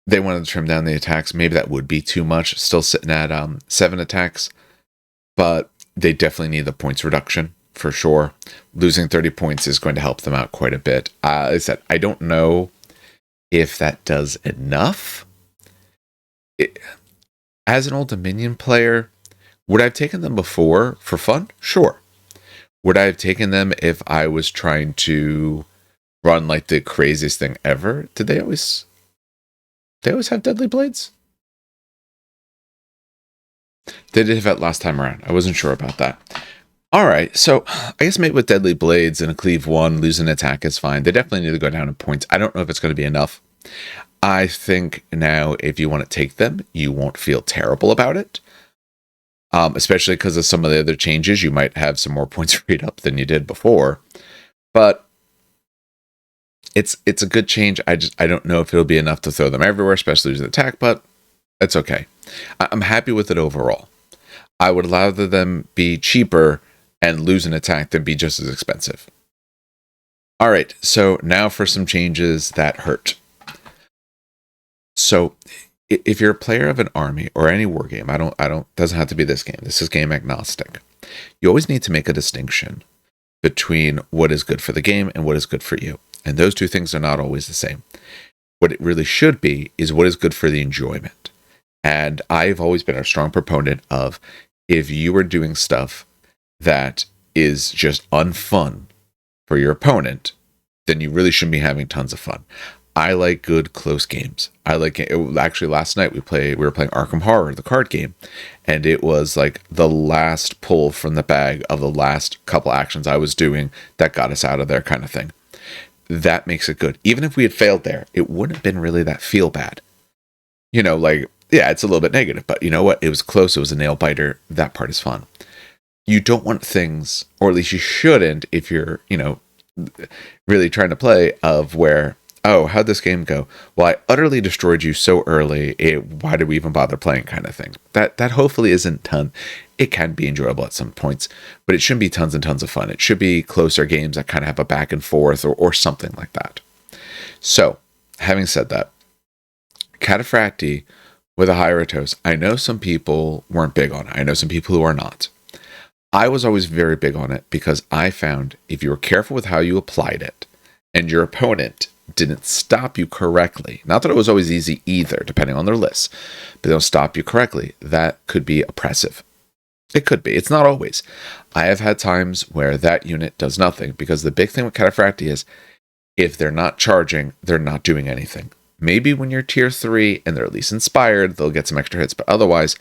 They wanted to trim down the attacks. Maybe that would be too much. Still sitting at 7 attacks. But they definitely need the points reduction, for sure. Losing 30 points is going to help them out quite a bit. As I said, I don't know if that does enough. As an Old Dominion player, would I have taken them before for fun? Sure. Would I have taken them if I was trying to run like the craziest thing ever? Did they always have deadly blades? They did have it last time around. I wasn't sure about that. All right, so I guess mate with deadly blades and a cleave 1, losing attack is fine. They definitely need to go down in points. I don't know if it's going to be enough. I think now if you want to take them, you won't feel terrible about it. Especially because of some of the other changes, you might have some more points freed up than you did before. But it's a good change. I don't know if it'll be enough to throw them everywhere, especially losing attack, but it's okay. I'm happy with it overall. I would rather them be cheaper and lose an attack than be just as expensive. All right, so now for some changes that hurt. So if you're a player of an army or any war game, doesn't have to be this game. This is game agnostic. You always need to make a distinction between what is good for the game and what is good for you. And those two things are not always the same. What it really should be is what is good for the enjoyment. And I've always been a strong proponent of, if you are doing stuff that is just unfun for your opponent, then you really shouldn't be having tons of fun. I like good close games. Actually last night we were playing Arkham Horror, the card game, and it was like the last pull from the bag of the last couple actions I was doing that got us out of there, kind of thing. That makes it good. Even if we had failed there, it wouldn't have been really that feel bad. Yeah, it's a little bit negative, but you know what? It was close. It was a nail biter. That part is fun. You don't want things, or at least you shouldn't, if you're, really trying to play, of where, oh, how'd this game go? Well, I utterly destroyed you so early. Why did we even bother playing, kind of thing. That hopefully isn't ton. It can be enjoyable at some points, but it shouldn't be tons and tons of fun. It should be closer games that kind of have a back and forth or something like that. So, having said that, Cataphracti with a Hyratos, I know some people weren't big on it. I know some people who are not. I was always very big on it because I found if you were careful with how you applied it and your opponent didn't stop you correctly, not that it was always easy either, depending on their lists, but they'll stop you correctly, that could be oppressive. It could be. It's not always. I have had times where that unit does nothing, because the big thing with Cataphracti is if they're not charging, they're not doing anything. Maybe when you're tier 3 and they're at least inspired, they'll get some extra hits, but otherwise,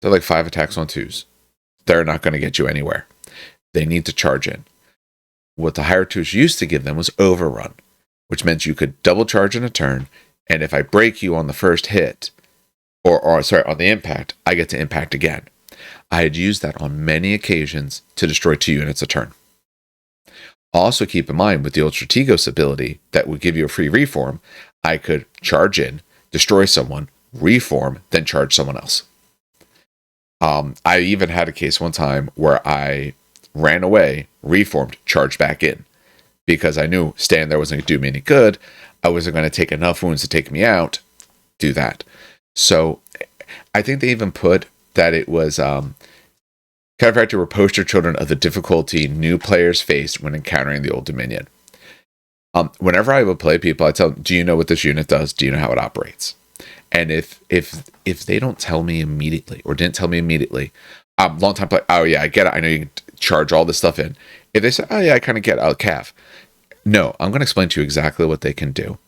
they're like 5 attacks on 2s. They're not going to get you anywhere. They need to charge in. What the Hyratos used to give them was overrun, which meant you could double charge in a turn, and if I break you on the first hit, on the impact, I get to impact again. I had used that on many occasions to destroy 2 units a turn. Also keep in mind, with the Ultra Tigos ability that would give you a free reform, I could charge in, destroy someone, reform, then charge someone else. I even had a case one time where I ran away, reformed, charged back in, because I knew staying there wasn't going to do me any good. I wasn't going to take enough wounds to take me out. Do that. So I think they even put that it was Cataphracti were poster children of the difficulty new players faced when encountering the Old Dominion. Whenever I would play people, I tell them, do you know what this unit does? Do you know how it operates? And if they don't tell me immediately, or didn't tell me immediately, long time play, oh yeah, I get it. I know you can charge all this stuff in. If they say, oh yeah, I kind of get it, I'll calf. No, I'm going to explain to you exactly what they can do,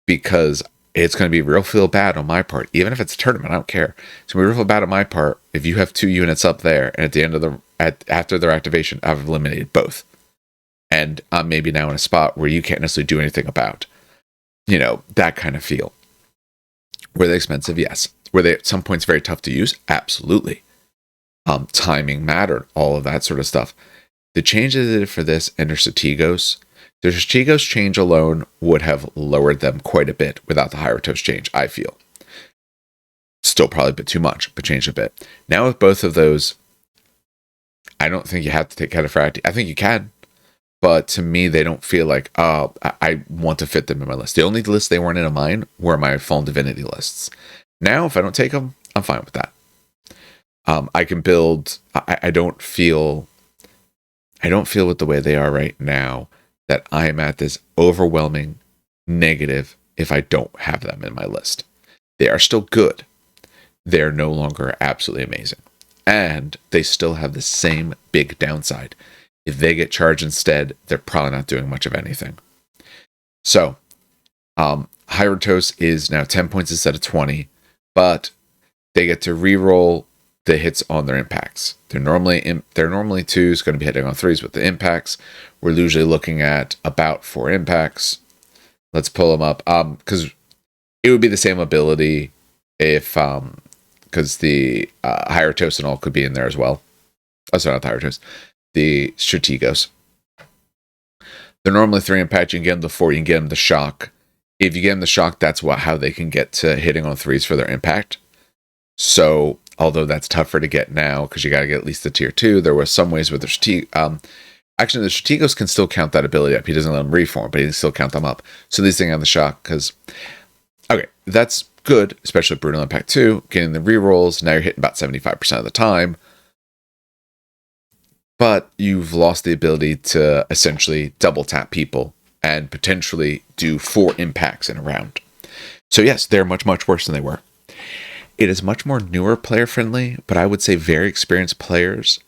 because it's going to be real feel bad on my part. Even if it's a tournament, I don't care. It's going to be real feel bad on my part if you have 2 units up there, and at the end of after their activation, I've eliminated both. And I'm maybe now in a spot where you can't necessarily do anything about, that kind of feel. Were they expensive? Yes. Were they at some points very tough to use? Absolutely. Timing mattered, all of that sort of stuff. The changes they did for this and their Strategos, their Strategos change alone would have lowered them quite a bit without the Hyratos change, I feel. Still probably a bit too much, but changed a bit. Now with both of those, I don't think you have to take Cataphracti. I think you can. But to me, they don't feel like, oh, I want to fit them in my list. The only lists they weren't in mine were my Fallen Divinity lists. Now, if I don't take them, I'm fine with that. I can build. I don't feel with the way they are right now that I am at this overwhelming negative if I don't have them in my list. They are still good. They're no longer absolutely amazing. And they still have the same big downside. If they get charged instead, they're probably not doing much of anything. So, Hyratos is now 10 points instead of 20, but they get to reroll the hits on their impacts. They're normally 2s, going to be hitting on 3s with the impacts. We're usually looking at about 4 impacts. Let's pull them up. Because it would be the same ability if because the Hyratos and all could be in there as well. Oh, sorry, not the Hyratos. The Strategos. They're normally 3 impact. You can get them the 4. You can get them the shock. If you get them the shock, that's how they can get to hitting on 3s for their impact. So, although that's tougher to get now because you got to get at least the tier 2, there were some ways with the actually, the Strategos can still count that ability up. He doesn't let them reform, but he can still count them up. So these things have the shock because, okay, that's good, especially with Brutal Impact 2, getting the rerolls. Now you're hitting about 75% of the time. But you've lost the ability to essentially double tap people and potentially do 4 impacts in a round. So yes, they're much, much worse than they were. It is much more newer player friendly, but I would say very experienced players,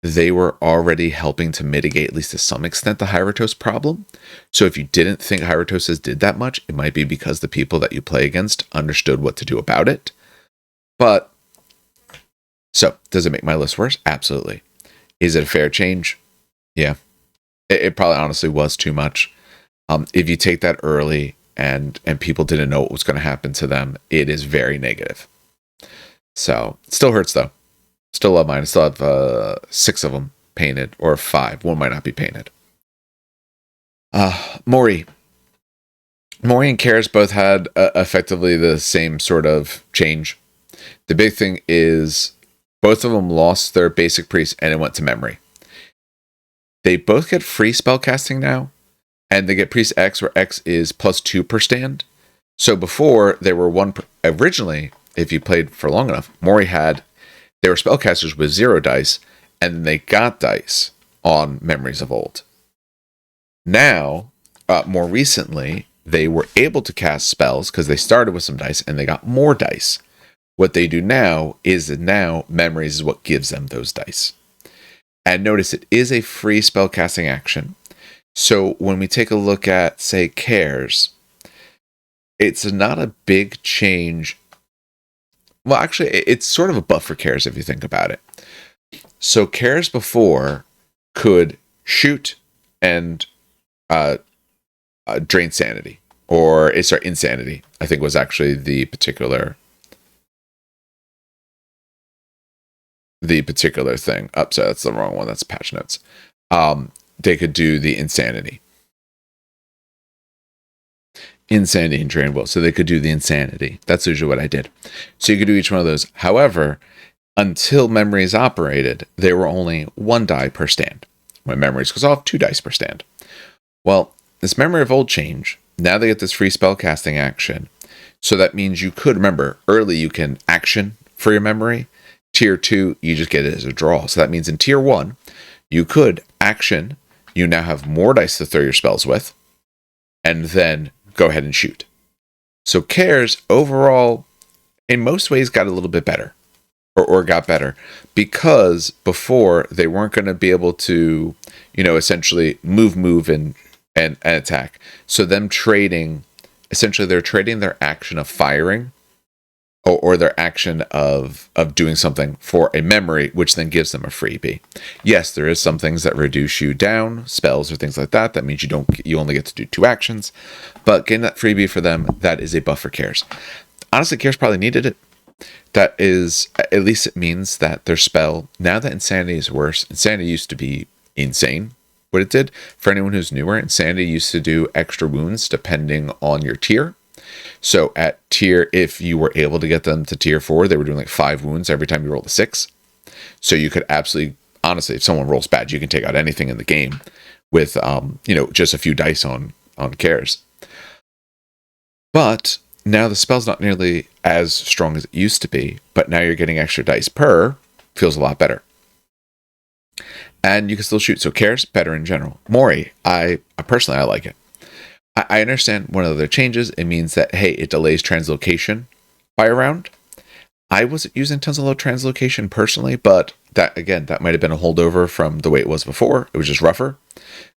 they were already helping to mitigate, at least to some extent, the Hyratos problem. So if you didn't think Hyratoses did that much, it might be because the people that you play against understood what to do about it. But, so, does it make my list worse? Absolutely. Is it a fair change? Yeah. It probably honestly was too much. If you take that early and people didn't know what was going to happen to them, it is very negative. So, it still hurts though. Still love mine. I still have 6 of them painted, or 5. One might not be painted. Mori and Karis both had effectively the same sort of change. The big thing is both of them lost their basic priest and it went to memory. They both get free spellcasting now, and they get priest X, where X is +2 per stand. So before, they were 1 originally, if you played for long enough, Mori they were spellcasters with 0 dice, and they got dice on Memories of Old. Now, more recently, they were able to cast spells because they started with some dice and they got more dice. What they do now is Memories is what gives them those dice. And notice it is a free spellcasting action. So when we take a look at, say, Cares, it's not a big change. Well, actually, it's sort of a buff for Cares if you think about it. So Cares before could shoot and drain sanity, or insanity, I think was actually the particular thing. So that's the wrong one. That's patch notes. They could do the insanity and drain will. So they could do the insanity. That's usually what I did. So you could do each one of those. However, until Memories operated, they were only 1 die per stand. When Memories goes off, 2 dice per stand. Well, this Memory of Old change, now they get this free spellcasting action. So that means you could, remember, early you can action for your memory. Tier 2, you just get it as a draw. So that means in Tier 1, you could action. You now have more dice to throw your spells with. And then go ahead and shoot. So Cares, overall, in most ways, got a little bit better. Or got better. Because before, they weren't going to be able to, essentially move and attack. So them trading, essentially they're trading their action of firing or their action of doing something for a memory, which then gives them a freebie. Yes, there is some things that reduce you down, spells or things like that. That means you only get to do 2 actions. But getting that freebie for them, that is a buff for Cares. Honestly, Cares probably needed it. That is, at least it means that their spell, now that Insanity is worse, Insanity used to be insane. What it did, for anyone who's newer, Insanity used to do extra wounds depending on your tier. So at tier, if you were able to get them to tier 4, they were doing like 5 wounds every time you rolled a 6. So you could absolutely, honestly, if someone rolls bad, you can take out anything in the game with, just a few dice on Cares. But now the spell's not nearly as strong as it used to be, but now you're getting extra dice per, feels a lot better. And you can still shoot. So Cares, better in general. Mori, I personally like it. I understand one of the changes. It means that, hey, it delays translocation by a round. I wasn't using tons of low translocation personally, but That, again, that might have been a holdover from the way it was before. It was just rougher,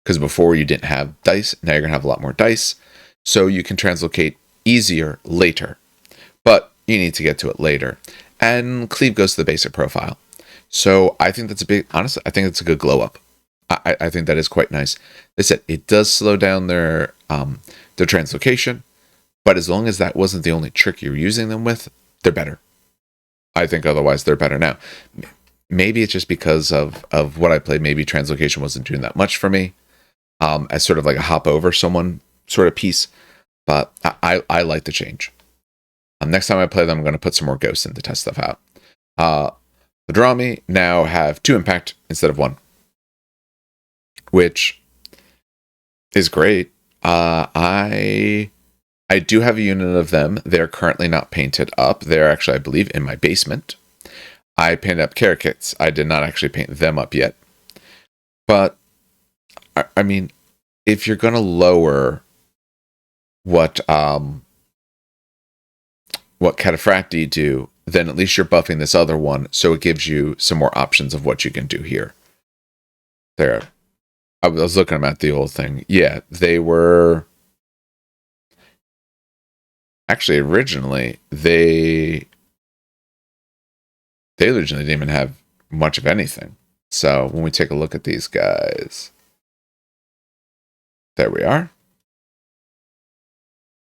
because before you didn't have dice. Now you're going to have a lot more dice. So you can translocate easier later. But you need to get to it later. And cleave goes to the basic profile. So I think that's a big, honestly, I think it's a good glow up. I think that is quite nice. They said it does slow down their translocation, but as long as that wasn't the only trick you're using them with, they're better. I think otherwise they're better now. Maybe it's just because of what I played. Maybe translocation wasn't doing that much for me, as sort of like a hop over someone sort of piece. But I like the change. Next time I play them, I'm going to put some more ghosts in to test stuff out. The Drami now have 2 impact instead of 1, which is great. I do have a unit of them. They're currently not painted up. They're actually, I believe, in my basement. I painted up care kits. I did not actually paint them up yet. But, I mean, if you're going to lower what Cataphracti do, then at least you're buffing this other one, so it gives you some more options of what you can do here. There. I was looking at the old thing. Yeah, they were... Actually, originally, they originally didn't even have much of anything. So, when we take a look at these guys... There we are.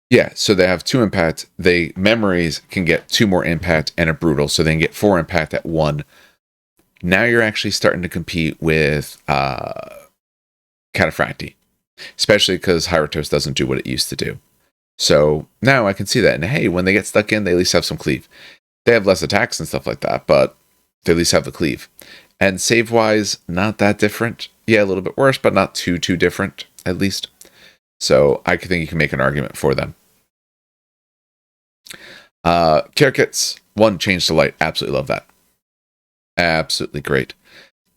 Yeah, so they have 2 impact. Memories can get 2 more impact and a brutal, so they can get 4 impact at 1. Now you're actually starting to compete with Cataphracti, especially because Hyratos doesn't do what it used to do. So now I can see that. And hey, when they get stuck in, they at least have some cleave. They have less attacks and stuff like that, but they at least have the cleave. And save-wise, not that different. Yeah, a little bit worse, but not too different, at least. So I think you can make an argument for them. Care kits, 1 change to light. Absolutely love that. Absolutely great.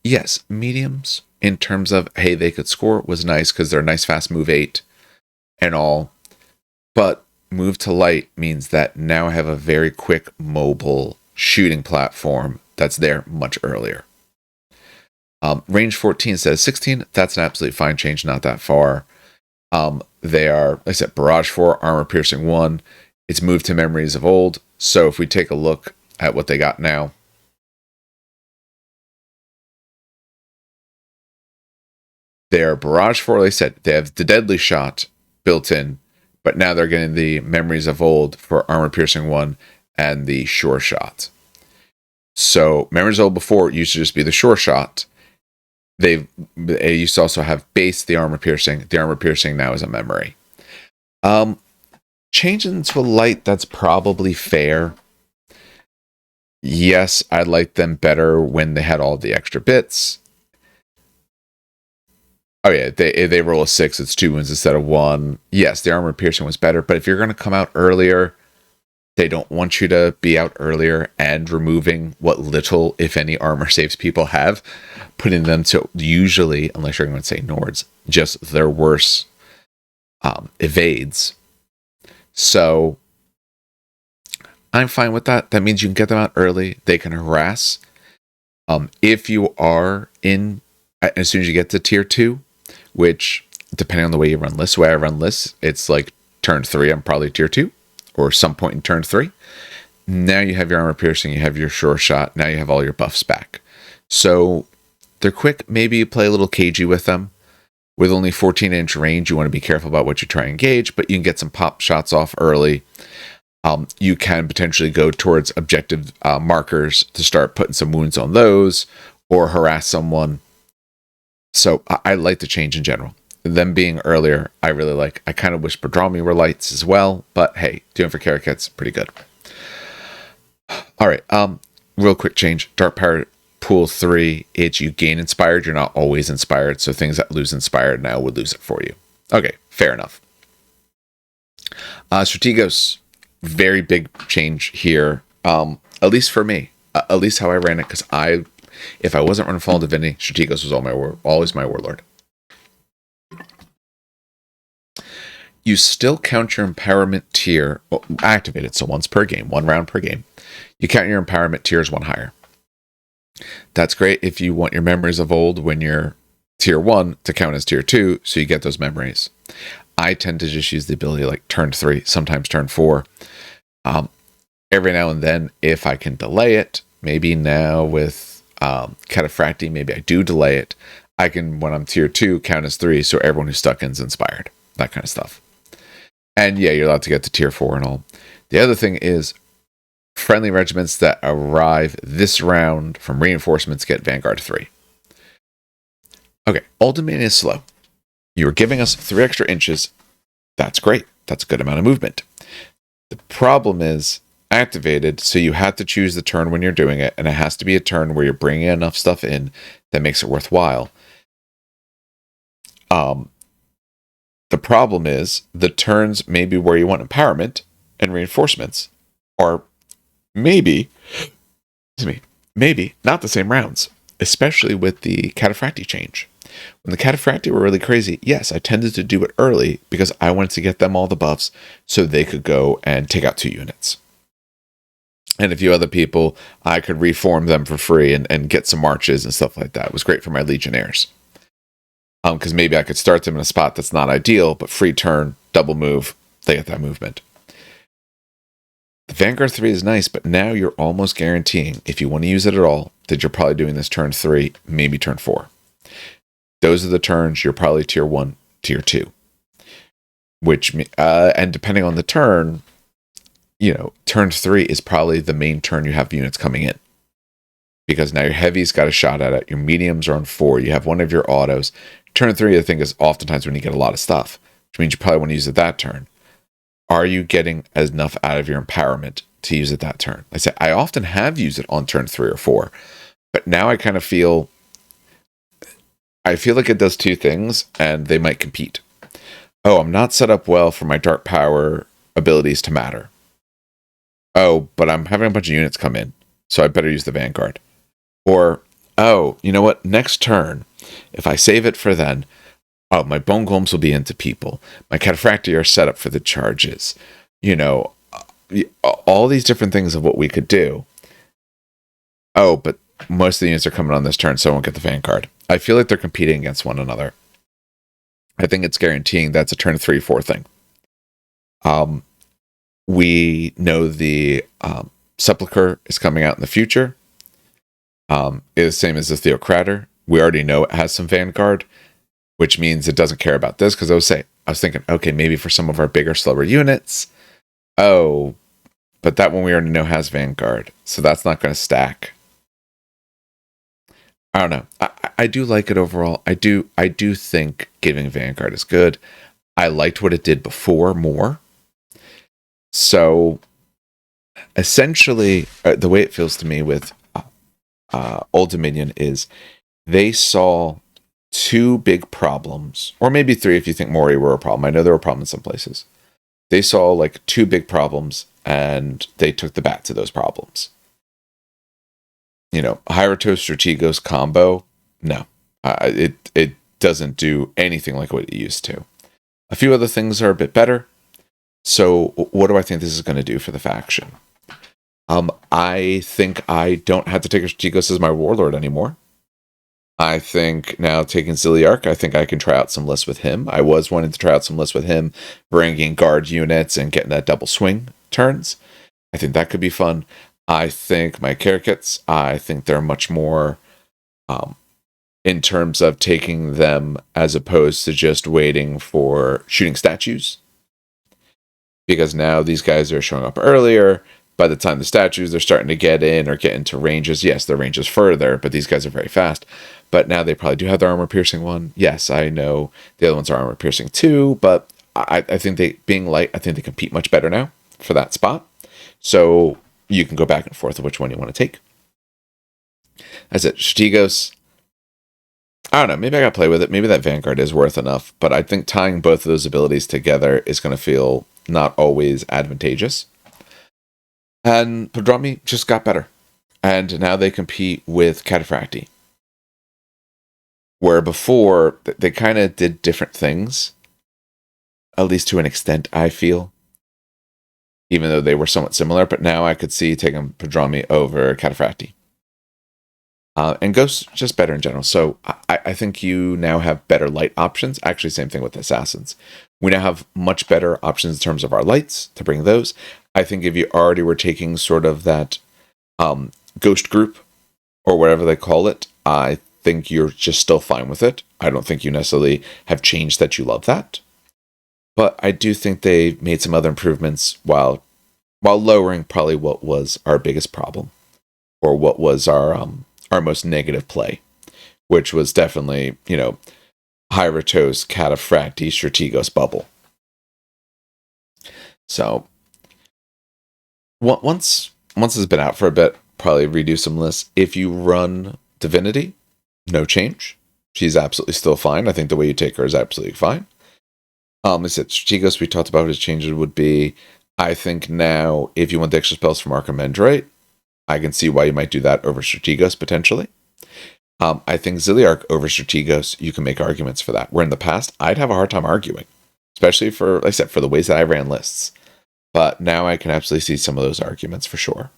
Yes, mediums, in terms of, hey, they could score, was nice because they're a nice fast move 8 and all. But move to light means that now I have a very quick mobile shooting platform that's there much earlier. Range 14 instead of 16, that's an absolutely fine change, not that far. They are, like I said, Barrage 4, Armor Piercing 1. It's moved to Memories of Old. So if we take a look at what they got now, they're Barrage 4, like I said, they have the Deadly Shot built in, but now they're getting the Memories of Old for Armor Piercing 1 and the Sure Shot. So Memories of Old before used to just be the Sure Shot. They used to also have base the Armor Piercing. The Armor Piercing now is a memory. Changing to a light, that's probably fair. Yes, I liked them better when they had all the extra bits. Oh yeah, they roll a 6, it's 2 wounds instead of 1. Yes, the Armor Piercing was better, but if you're going to come out earlier, they don't want you to be out earlier and removing what little, if any, armor saves people have, putting them to usually, unless you're going to say Nords, just their worse evades. So I'm fine with that. That means you can get them out early. They can harass. If you are in, as soon as you get to tier 2, which, depending on the way you run lists, the way I run lists, it's like turn 3, I'm probably tier 2. Or some point in turn 3. Now you have your Armor Piercing, you have your Sure Shot, now you have all your buffs back. So they're quick. Maybe you play a little cagey with them. With only 14-inch range, you want to be careful about what you try and engage, but you can get some pop shots off early. You can potentially go towards objective markers to start putting some wounds on those, or harass someone. So I like the change in general. Them being earlier, I really like. I kind of wish Padrami were lights as well, but hey, doing for Karakets, pretty good. All right, real quick change. Dark Pirate Pool 3, it's you gain Inspired, you're not always Inspired, so things that lose Inspired now would lose it for you. Okay, fair enough. Strategos, very big change here, at least for me, at least how I ran it, because if I wasn't running Fallen Divinity, Strategos was always my Warlord. You still count your empowerment tier activated, so once per game, 1 round per game. You count your empowerment tiers 1 higher. That's great if you want your memories of old when you're tier 1 to count as tier 2, so you get those memories. I tend to just use the ability like turn 3, sometimes turn 4. Every now and then, if I can delay it, maybe now with Cataphracti, maybe I do delay it. I can, when I'm tier 2, count as 3, so everyone who's stuck in is inspired. That kind of stuff. And yeah, you're allowed to get to tier 4 and all. The other thing is, friendly regiments that arrive this round from reinforcements get Vanguard 3. Okay, Old Dominion is slow. You are giving us 3 extra inches. That's great. That's a good amount of movement. The problem is activated, so you have to choose the turn when you're doing it, and it has to be a turn where you're bringing enough stuff in that makes it worthwhile. The problem is the turns maybe where you want empowerment and reinforcements are maybe not the same rounds, especially with the Cataphracti change. When the Cataphracti were really crazy, yes, I tended to do it early because I wanted to get them all the buffs so they could go and take out 2 units. And a few other people, I could reform them for free and get some marches and stuff like that. It was great for my Legionnaires. Because maybe I could start them in a spot that's not ideal, but free turn, double move, they get that movement. The Vanguard 3 is nice, but now you're almost guaranteeing, if you want to use it at all, that you're probably doing this turn 3, maybe turn 4. Those are the turns you're probably tier 1, tier 2. Which, and depending on the turn, turn 3 is probably the main turn you have units coming in. Because now your heavy's got a shot at it, your mediums are on 4, you have one of your autos. Turn 3, I think, is oftentimes when you get a lot of stuff, which means you probably want to use it that turn. Are you getting enough out of your empowerment to use it that turn? I say, I often have used it on turn 3 or 4, but now I kind of feel like it does 2 things, and they might compete. Oh, I'm not set up well for my dark power abilities to matter. Oh, but I'm having a bunch of units come in, so I better use the Vanguard. Or, oh, you know what? Next turn, if I save it for then, oh, my Bone Golems will be into people. My Cataphracti are set up for the charges. All these different things of what we could do. Oh, but most of the units are coming on this turn, so I won't get the Vanguard. I feel like they're competing against one another. I think it's guaranteeing that's a turn 3, 4 thing. We know the Sepulchre is coming out in the future. It's the same as the Theocrator. We already know it has some Vanguard, which means it doesn't care about this, because I was thinking, okay, maybe for some of our bigger, slower units. Oh, but that one we already know has Vanguard, so that's not going to stack. I don't know. I do like it overall. I do think giving Vanguard is good. I liked what it did before more. So, essentially, the way it feels to me with Old Dominion is they saw 2 big problems, or maybe 3 if you think Mori were a problem. I know there were problems in some places. They saw like 2 big problems, and they took the bat to those problems. Hyratos Strategos combo, no. It doesn't do anything like what it used to. A few other things are a bit better. So what do I think this is going to do for the faction? I think I don't have to take a Strategos as my warlord anymore. I think now taking Ziliarch, I think I can try out some lists with him. I was wanting to try out some lists with him, bringing guard units and getting that double swing turns. I think that could be fun. I think my Kerkits, I think they're much more in terms of taking them as opposed to just waiting for shooting statues. Because now these guys are showing up earlier. By the time the statues are starting to get in or get into ranges, yes, their range is further, but these guys are very fast. But now they probably do have the armor-piercing one. Yes, I know the other ones are armor-piercing too, but I think they, being light, I think they compete much better now for that spot. So you can go back and forth of which one you want to take. That's it. Strategos, I don't know, maybe I gotta play with it. Maybe that Vanguard is worth enough, but I think tying both of those abilities together is going to feel not always advantageous. And Prodromi just got better. And now they compete with Cataphracti. Where before, they kind of did different things. At least to an extent, I feel. Even though they were somewhat similar. But now I could see taking Prodromi over Cataphracti. And Ghosts just better in general. So I think you now have better light options. Actually, same thing with Assassins. We now have much better options in terms of our lights to bring those. I think if you already were taking sort of that Ghost group or whatever they call it, I think you're just still fine with it. I don't think you necessarily have changed that you love that. But I do think they made some other improvements while lowering probably what was our biggest problem, or what was our most negative play, which was definitely, Hyratos, Cataphracti, Strategos, Bubble. So once it's been out for a bit, probably redo some lists. If you run Divinity, no change. She's absolutely still fine. I think the way you take her is absolutely fine. Is it Strategos we talked about? His changes would be, I think now, if you want the extra spells from Archimandrite, I can see why you might do that over Strategos potentially. I think Ziliarch over Strategos, you can make arguments for that. Where in the past, I'd have a hard time arguing, especially for, like I said, for the ways that I ran lists. But now I can absolutely see some of those arguments for sure.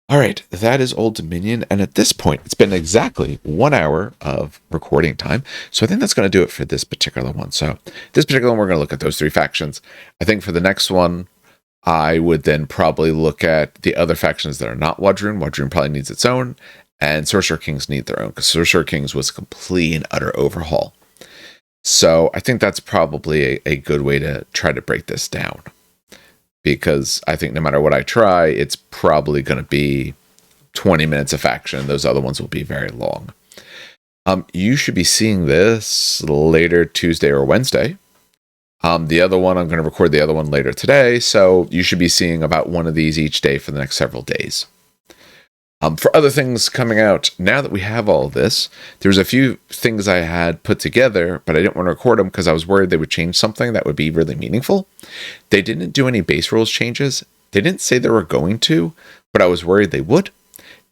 All right, that is Old Dominion. And at this point, it's been exactly 1 hour of recording time. So I think that's going to do it for this particular one. So this particular one, we're going to look at those 3 factions. I think for the next one, I would then probably look at the other factions that are not Wardrune. Wardrune probably needs its own, and Sorcerer Kings need their own, because Sorcerer Kings was a complete and utter overhaul. So I think that's probably a good way to try to break this down, because I think no matter what I try, it's probably going to be 20 minutes a faction. Those other ones will be very long. You should be seeing this later Tuesday or Wednesday. The other one, I'm going to record the other one later today, so you should be seeing about one of these each day for the next several days. For other things coming out, now that we have all this, there's a few things I had put together, but I didn't want to record them because I was worried they would change something that would be really meaningful. They didn't do any base rules changes. They didn't say they were going to, but I was worried they would.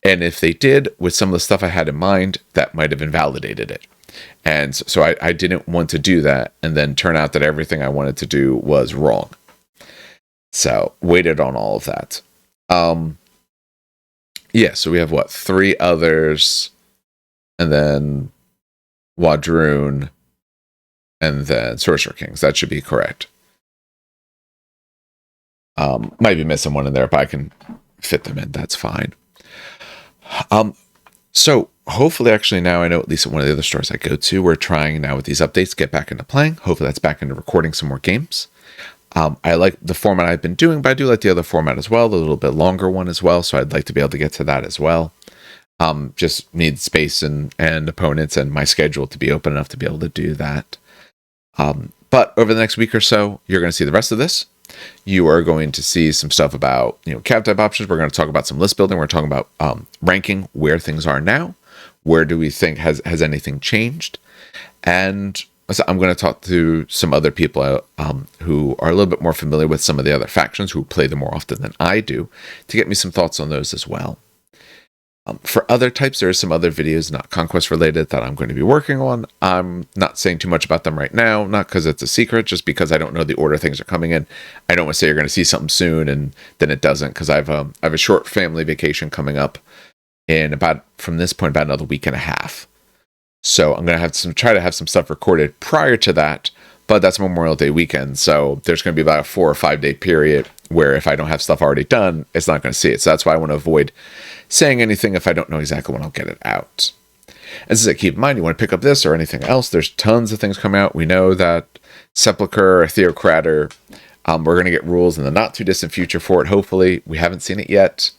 And if they did, with some of the stuff I had in mind, that might have invalidated it. And so I didn't want to do that and then turn out that everything I wanted to do was wrong. So waited on all of that. Yeah, so we have 3 others, and then Wardrune, and then Sorcerer Kings. That should be correct. Might be missing one in there, but I can fit them in. That's fine. So hopefully, actually, now I know at least at one of the other stores I go to, we're trying now with these updates get back into playing. Hopefully that's back into recording some more games. I like the format I've been doing, but I do like the other format as well, the little bit longer one as well, so I'd like to be able to get to that as well. Just need space and opponents and my schedule to be open enough to be able to do that. But over the next week or so, you're going to see the rest of this. You are going to see some stuff about, cap type options. We're going to talk about some list building. We're talking about ranking where things are now. Where do we think has anything changed? And I'm going to talk to some other people who are a little bit more familiar with some of the other factions, who play them more often than I do, to get me some thoughts on those as well. For other types, there are some other videos not Conquest related that I'm going to be working on. I'm not saying too much about them right now, not because it's a secret, just because I don't know the order things are coming in. I don't want to say you're going to see something soon and then it doesn't, because I have a short family vacation coming up in from this point, about another week and a half. So I'm going to try to have some stuff recorded prior to that, but that's Memorial Day weekend. So there's going to be about a 4 or 5 day period where if I don't have stuff already done, it's not going to see it. So that's why I want to avoid saying anything if I don't know exactly when I'll get it out. As I said, keep in mind, you want to pick up this or anything else, there's tons of things coming out. We know that Sepulchre or Theocrator, we're going to get rules in the not too distant future for it. Hopefully, we haven't seen it yet.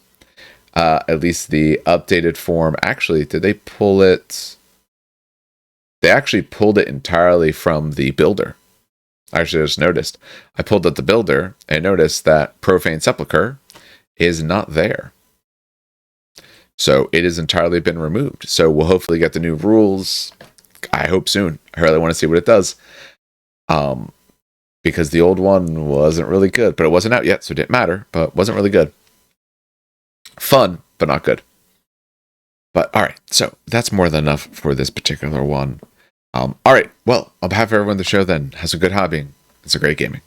At least the updated form. Actually, did they pull it? They actually pulled it entirely from the builder. I actually just noticed. I pulled up the builder and noticed that Profane Sepulchre is not there. So it has entirely been removed. So we'll hopefully get the new rules. I hope soon. I really want to see what it does. Because the old one wasn't really good, but it wasn't out yet, so it didn't matter, but wasn't really good. Fun, but not good. But all right, so that's more than enough for this particular one. All right, well, on behalf of everyone on the show then, have some good hobbying and some great gaming.